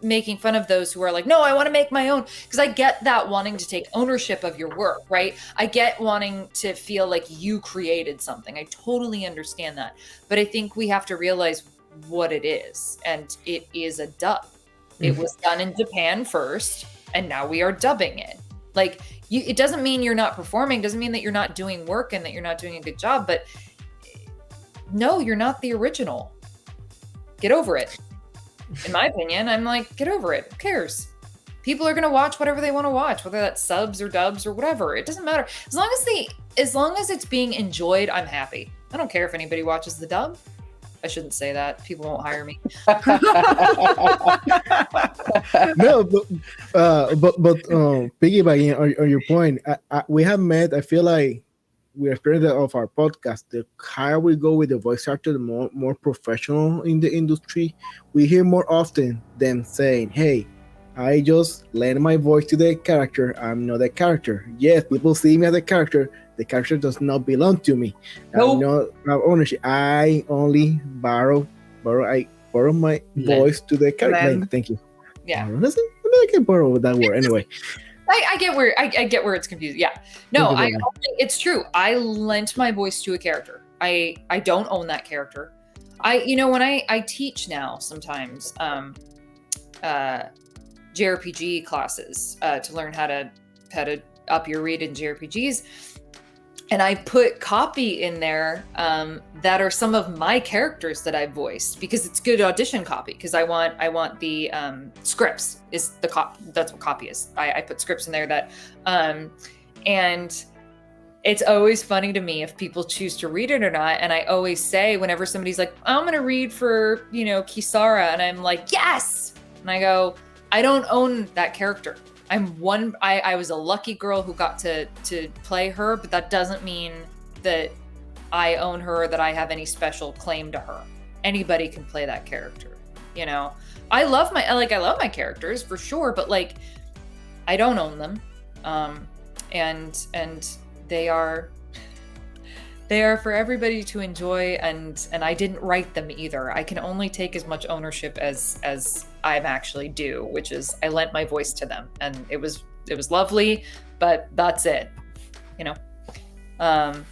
making fun of those who are like, no, I want to make my own. Because I get that wanting to take ownership of your work, right? I get wanting to feel like you created something. I totally understand that. But I think we have to realize what it is. And it is a dub. It was done in Japan first. And now we are dubbing it. Like, it doesn't mean you're not performing, doesn't mean that you're not doing work and that you're not doing a good job, but no, you're not the original. Get over it. In my opinion, I'm like, get over it. Who cares? People are going to watch whatever they want to watch, whether that's subs or dubs or whatever. It doesn't matter. As long as it's being enjoyed, I'm happy. I don't care if anybody watches the dub. I shouldn't say that. People won't hire me. No, but piggybacking on your point, we have met. I feel like we are created of our podcast. The higher we go with the voice actor, the more professional in the industry. We hear more often them saying, "Hey, I just lend my voice to the character. I'm not a character." Yes, people see me as a character. The character does not belong to me. Nope. I'm not ownership. I only borrow my voice to the character. Thank you. Yeah. I can borrow that word anyway. I get where it's confused. Yeah. No, it's true. I lent my voice to a character. I don't own that character. When I teach now sometimes JRPG classes to learn how to up your read in JRPGs. And I put copy in there that are some of my characters that I voiced because it's good audition copy. Because I want the scripts is the copy. That's what copy is. I put scripts in there that and it's always funny to me if people choose to read it or not. And I always say, whenever somebody's like, I'm going to read for, Kisara, and I'm like, yes. And I go, I don't own that character. I was a lucky girl who got to play her, but that doesn't mean that I own her or that I have any special claim to her. Anybody can play that character, I love my characters for sure, but like, I don't own them. And they are for everybody to enjoy, and I didn't write them either. I can only take as much ownership as I'm actually due, which is I lent my voice to them, and it was lovely, but that's it. I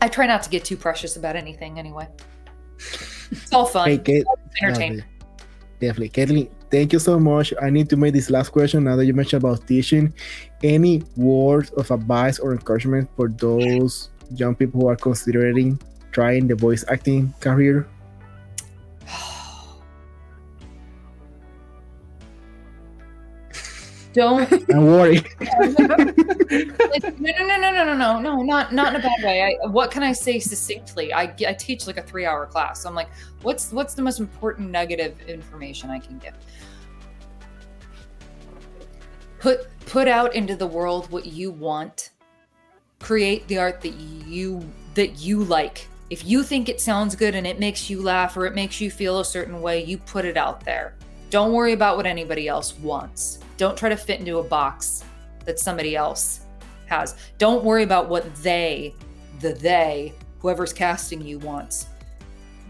try not to get too precious about anything anyway. It's all fun. Hey, Entertainment. Definitely. Katelyn, thank you so much. I need to make this last question now that you mentioned about teaching. Any words of advice or encouragement for those young people who are considering trying the voice acting career? Don't worry. No, not in a bad way. What can I say succinctly? I teach like a 3-hour class. So I'm like, what's the most important nugget of information I can give? Put out into the world what you want. Create the art that you like. If you think it sounds good and it makes you laugh or it makes you feel a certain way, you put it out there. Don't worry about what anybody else wants. Don't try to fit into a box that somebody else has. Don't worry about what whoever's casting you wants.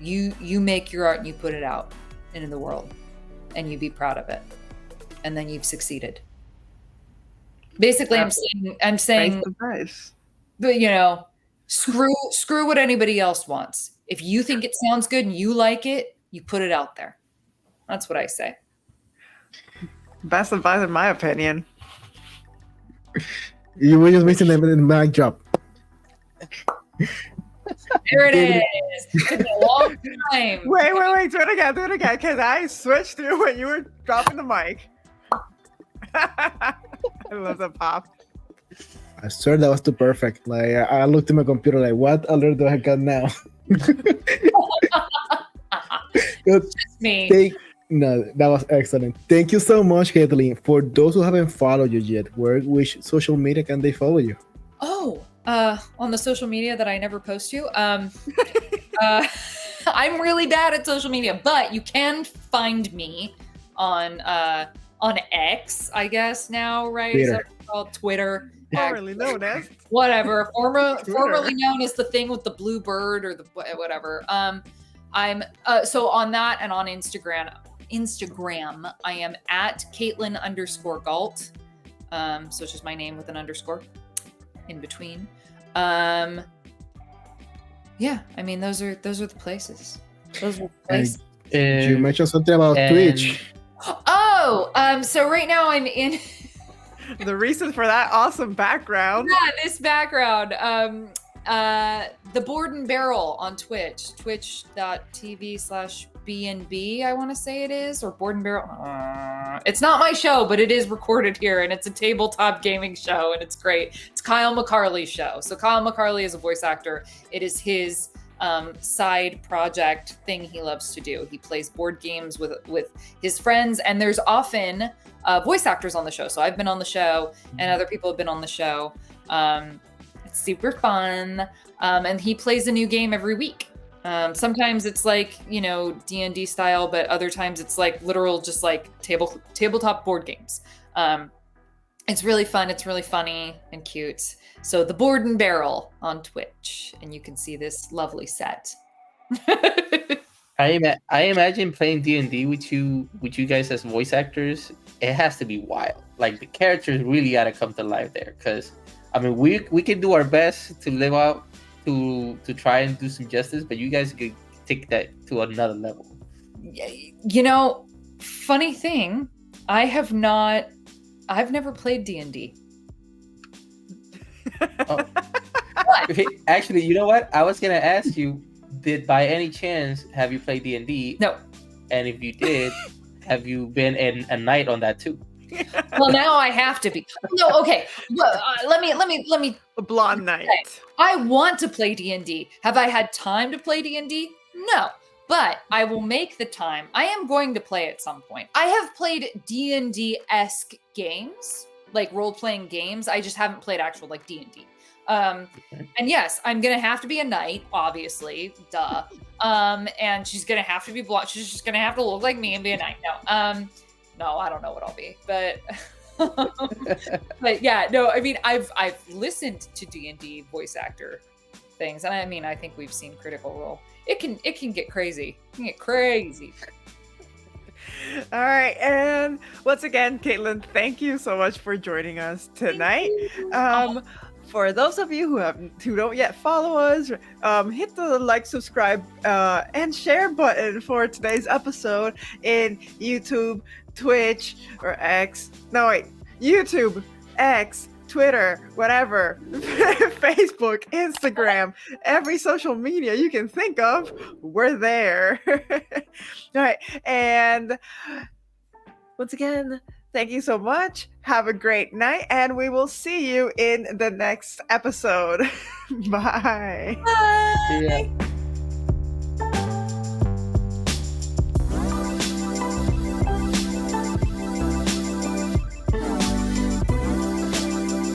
You make your art and you put it out into the world, and you be proud of it, and then you've succeeded. Basically, I'm saying, but screw what anybody else wants. If you think it sounds good and you like it, you put it out there. That's what I say. Best advice, in my opinion. You were just missing the mic drop. There it is. It's been a long time. Wait. Do it again, because I switched through when you were dropping the mic. I love that pop. I swear that was too perfect. Like I looked at my computer like, what alert do I got now? Just me. No, that was excellent. Thank you so much, Katelyn. For those who haven't followed you yet, which social media can they follow you? Oh, on the social media that I never post to. I'm really bad at social media, but you can find me on X, I guess now, right? Twitter. Is that what it's called? Twitter. Formerly known as whatever. Formerly known as the thing with the blue bird or the whatever. I'm so on that and on Instagram, I am at Katelyn_Gault. So it's just my name with an underscore in between. Yeah, I mean those are the places. You mentioned something about Twitch. Oh, so right now I'm in the reason for that awesome background. Yeah, this background. The Board and Barrel on Twitch, twitch.tv/BNB, I want to say it is, or Board and Barrel. It's not my show, but it is recorded here, and it's a tabletop gaming show, and it's great. It's Kyle McCarley's show. So Kyle McCarley is a voice actor. It is his side project thing he loves to do. He plays board games with his friends, and there's often voice actors on the show. So I've been on the show, and other people have been on the show. It's super fun. And he plays a new game every week. Sometimes it's like, D&D style, but other times it's like literal, just like tabletop board games. It's really fun. It's really funny and cute. So the Board and Barrel on Twitch, and you can see this lovely set. I imagine playing D&D with you guys as voice actors. It has to be wild. Like the characters really gotta come to life there, because I mean we can do our best to live out to try and do some justice, but you guys could take that to another level. Funny thing, I've never played D&D. Oh. Actually, you know what? I was gonna ask you, did by any chance have you played D&D? No. And if you did, have you been a knight on that too? Well, now I have to be. No, okay. Well, let me. A blonde knight. I want to play D&D. Have I had time to play D&D? No, but I will make the time. I am going to play at some point. I have played D&D-esque games, like role-playing games. I just haven't played actual like D&D. And yes, I'm gonna have to be a knight, obviously, duh. And she's gonna have to be blonde. She's just gonna have to look like me and be a knight. No, I don't know what I'll be, but but yeah, no, I mean, I've listened to D&D voice actor things, and I mean, I think we've seen Critical Role. It can get crazy. It can get crazy. All right, and once again, Katelyn, thank you so much for joining us tonight. For those of you who don't yet follow us, hit the like, subscribe, and share button for today's episode in YouTube, Twitch, or X. No, wait, YouTube, X, Twitter, whatever, Facebook, Instagram, every social media you can think of, we're there. All right, and once again, thank you so much. Have a great night, and we will see you in the next episode. Bye. Bye. See ya.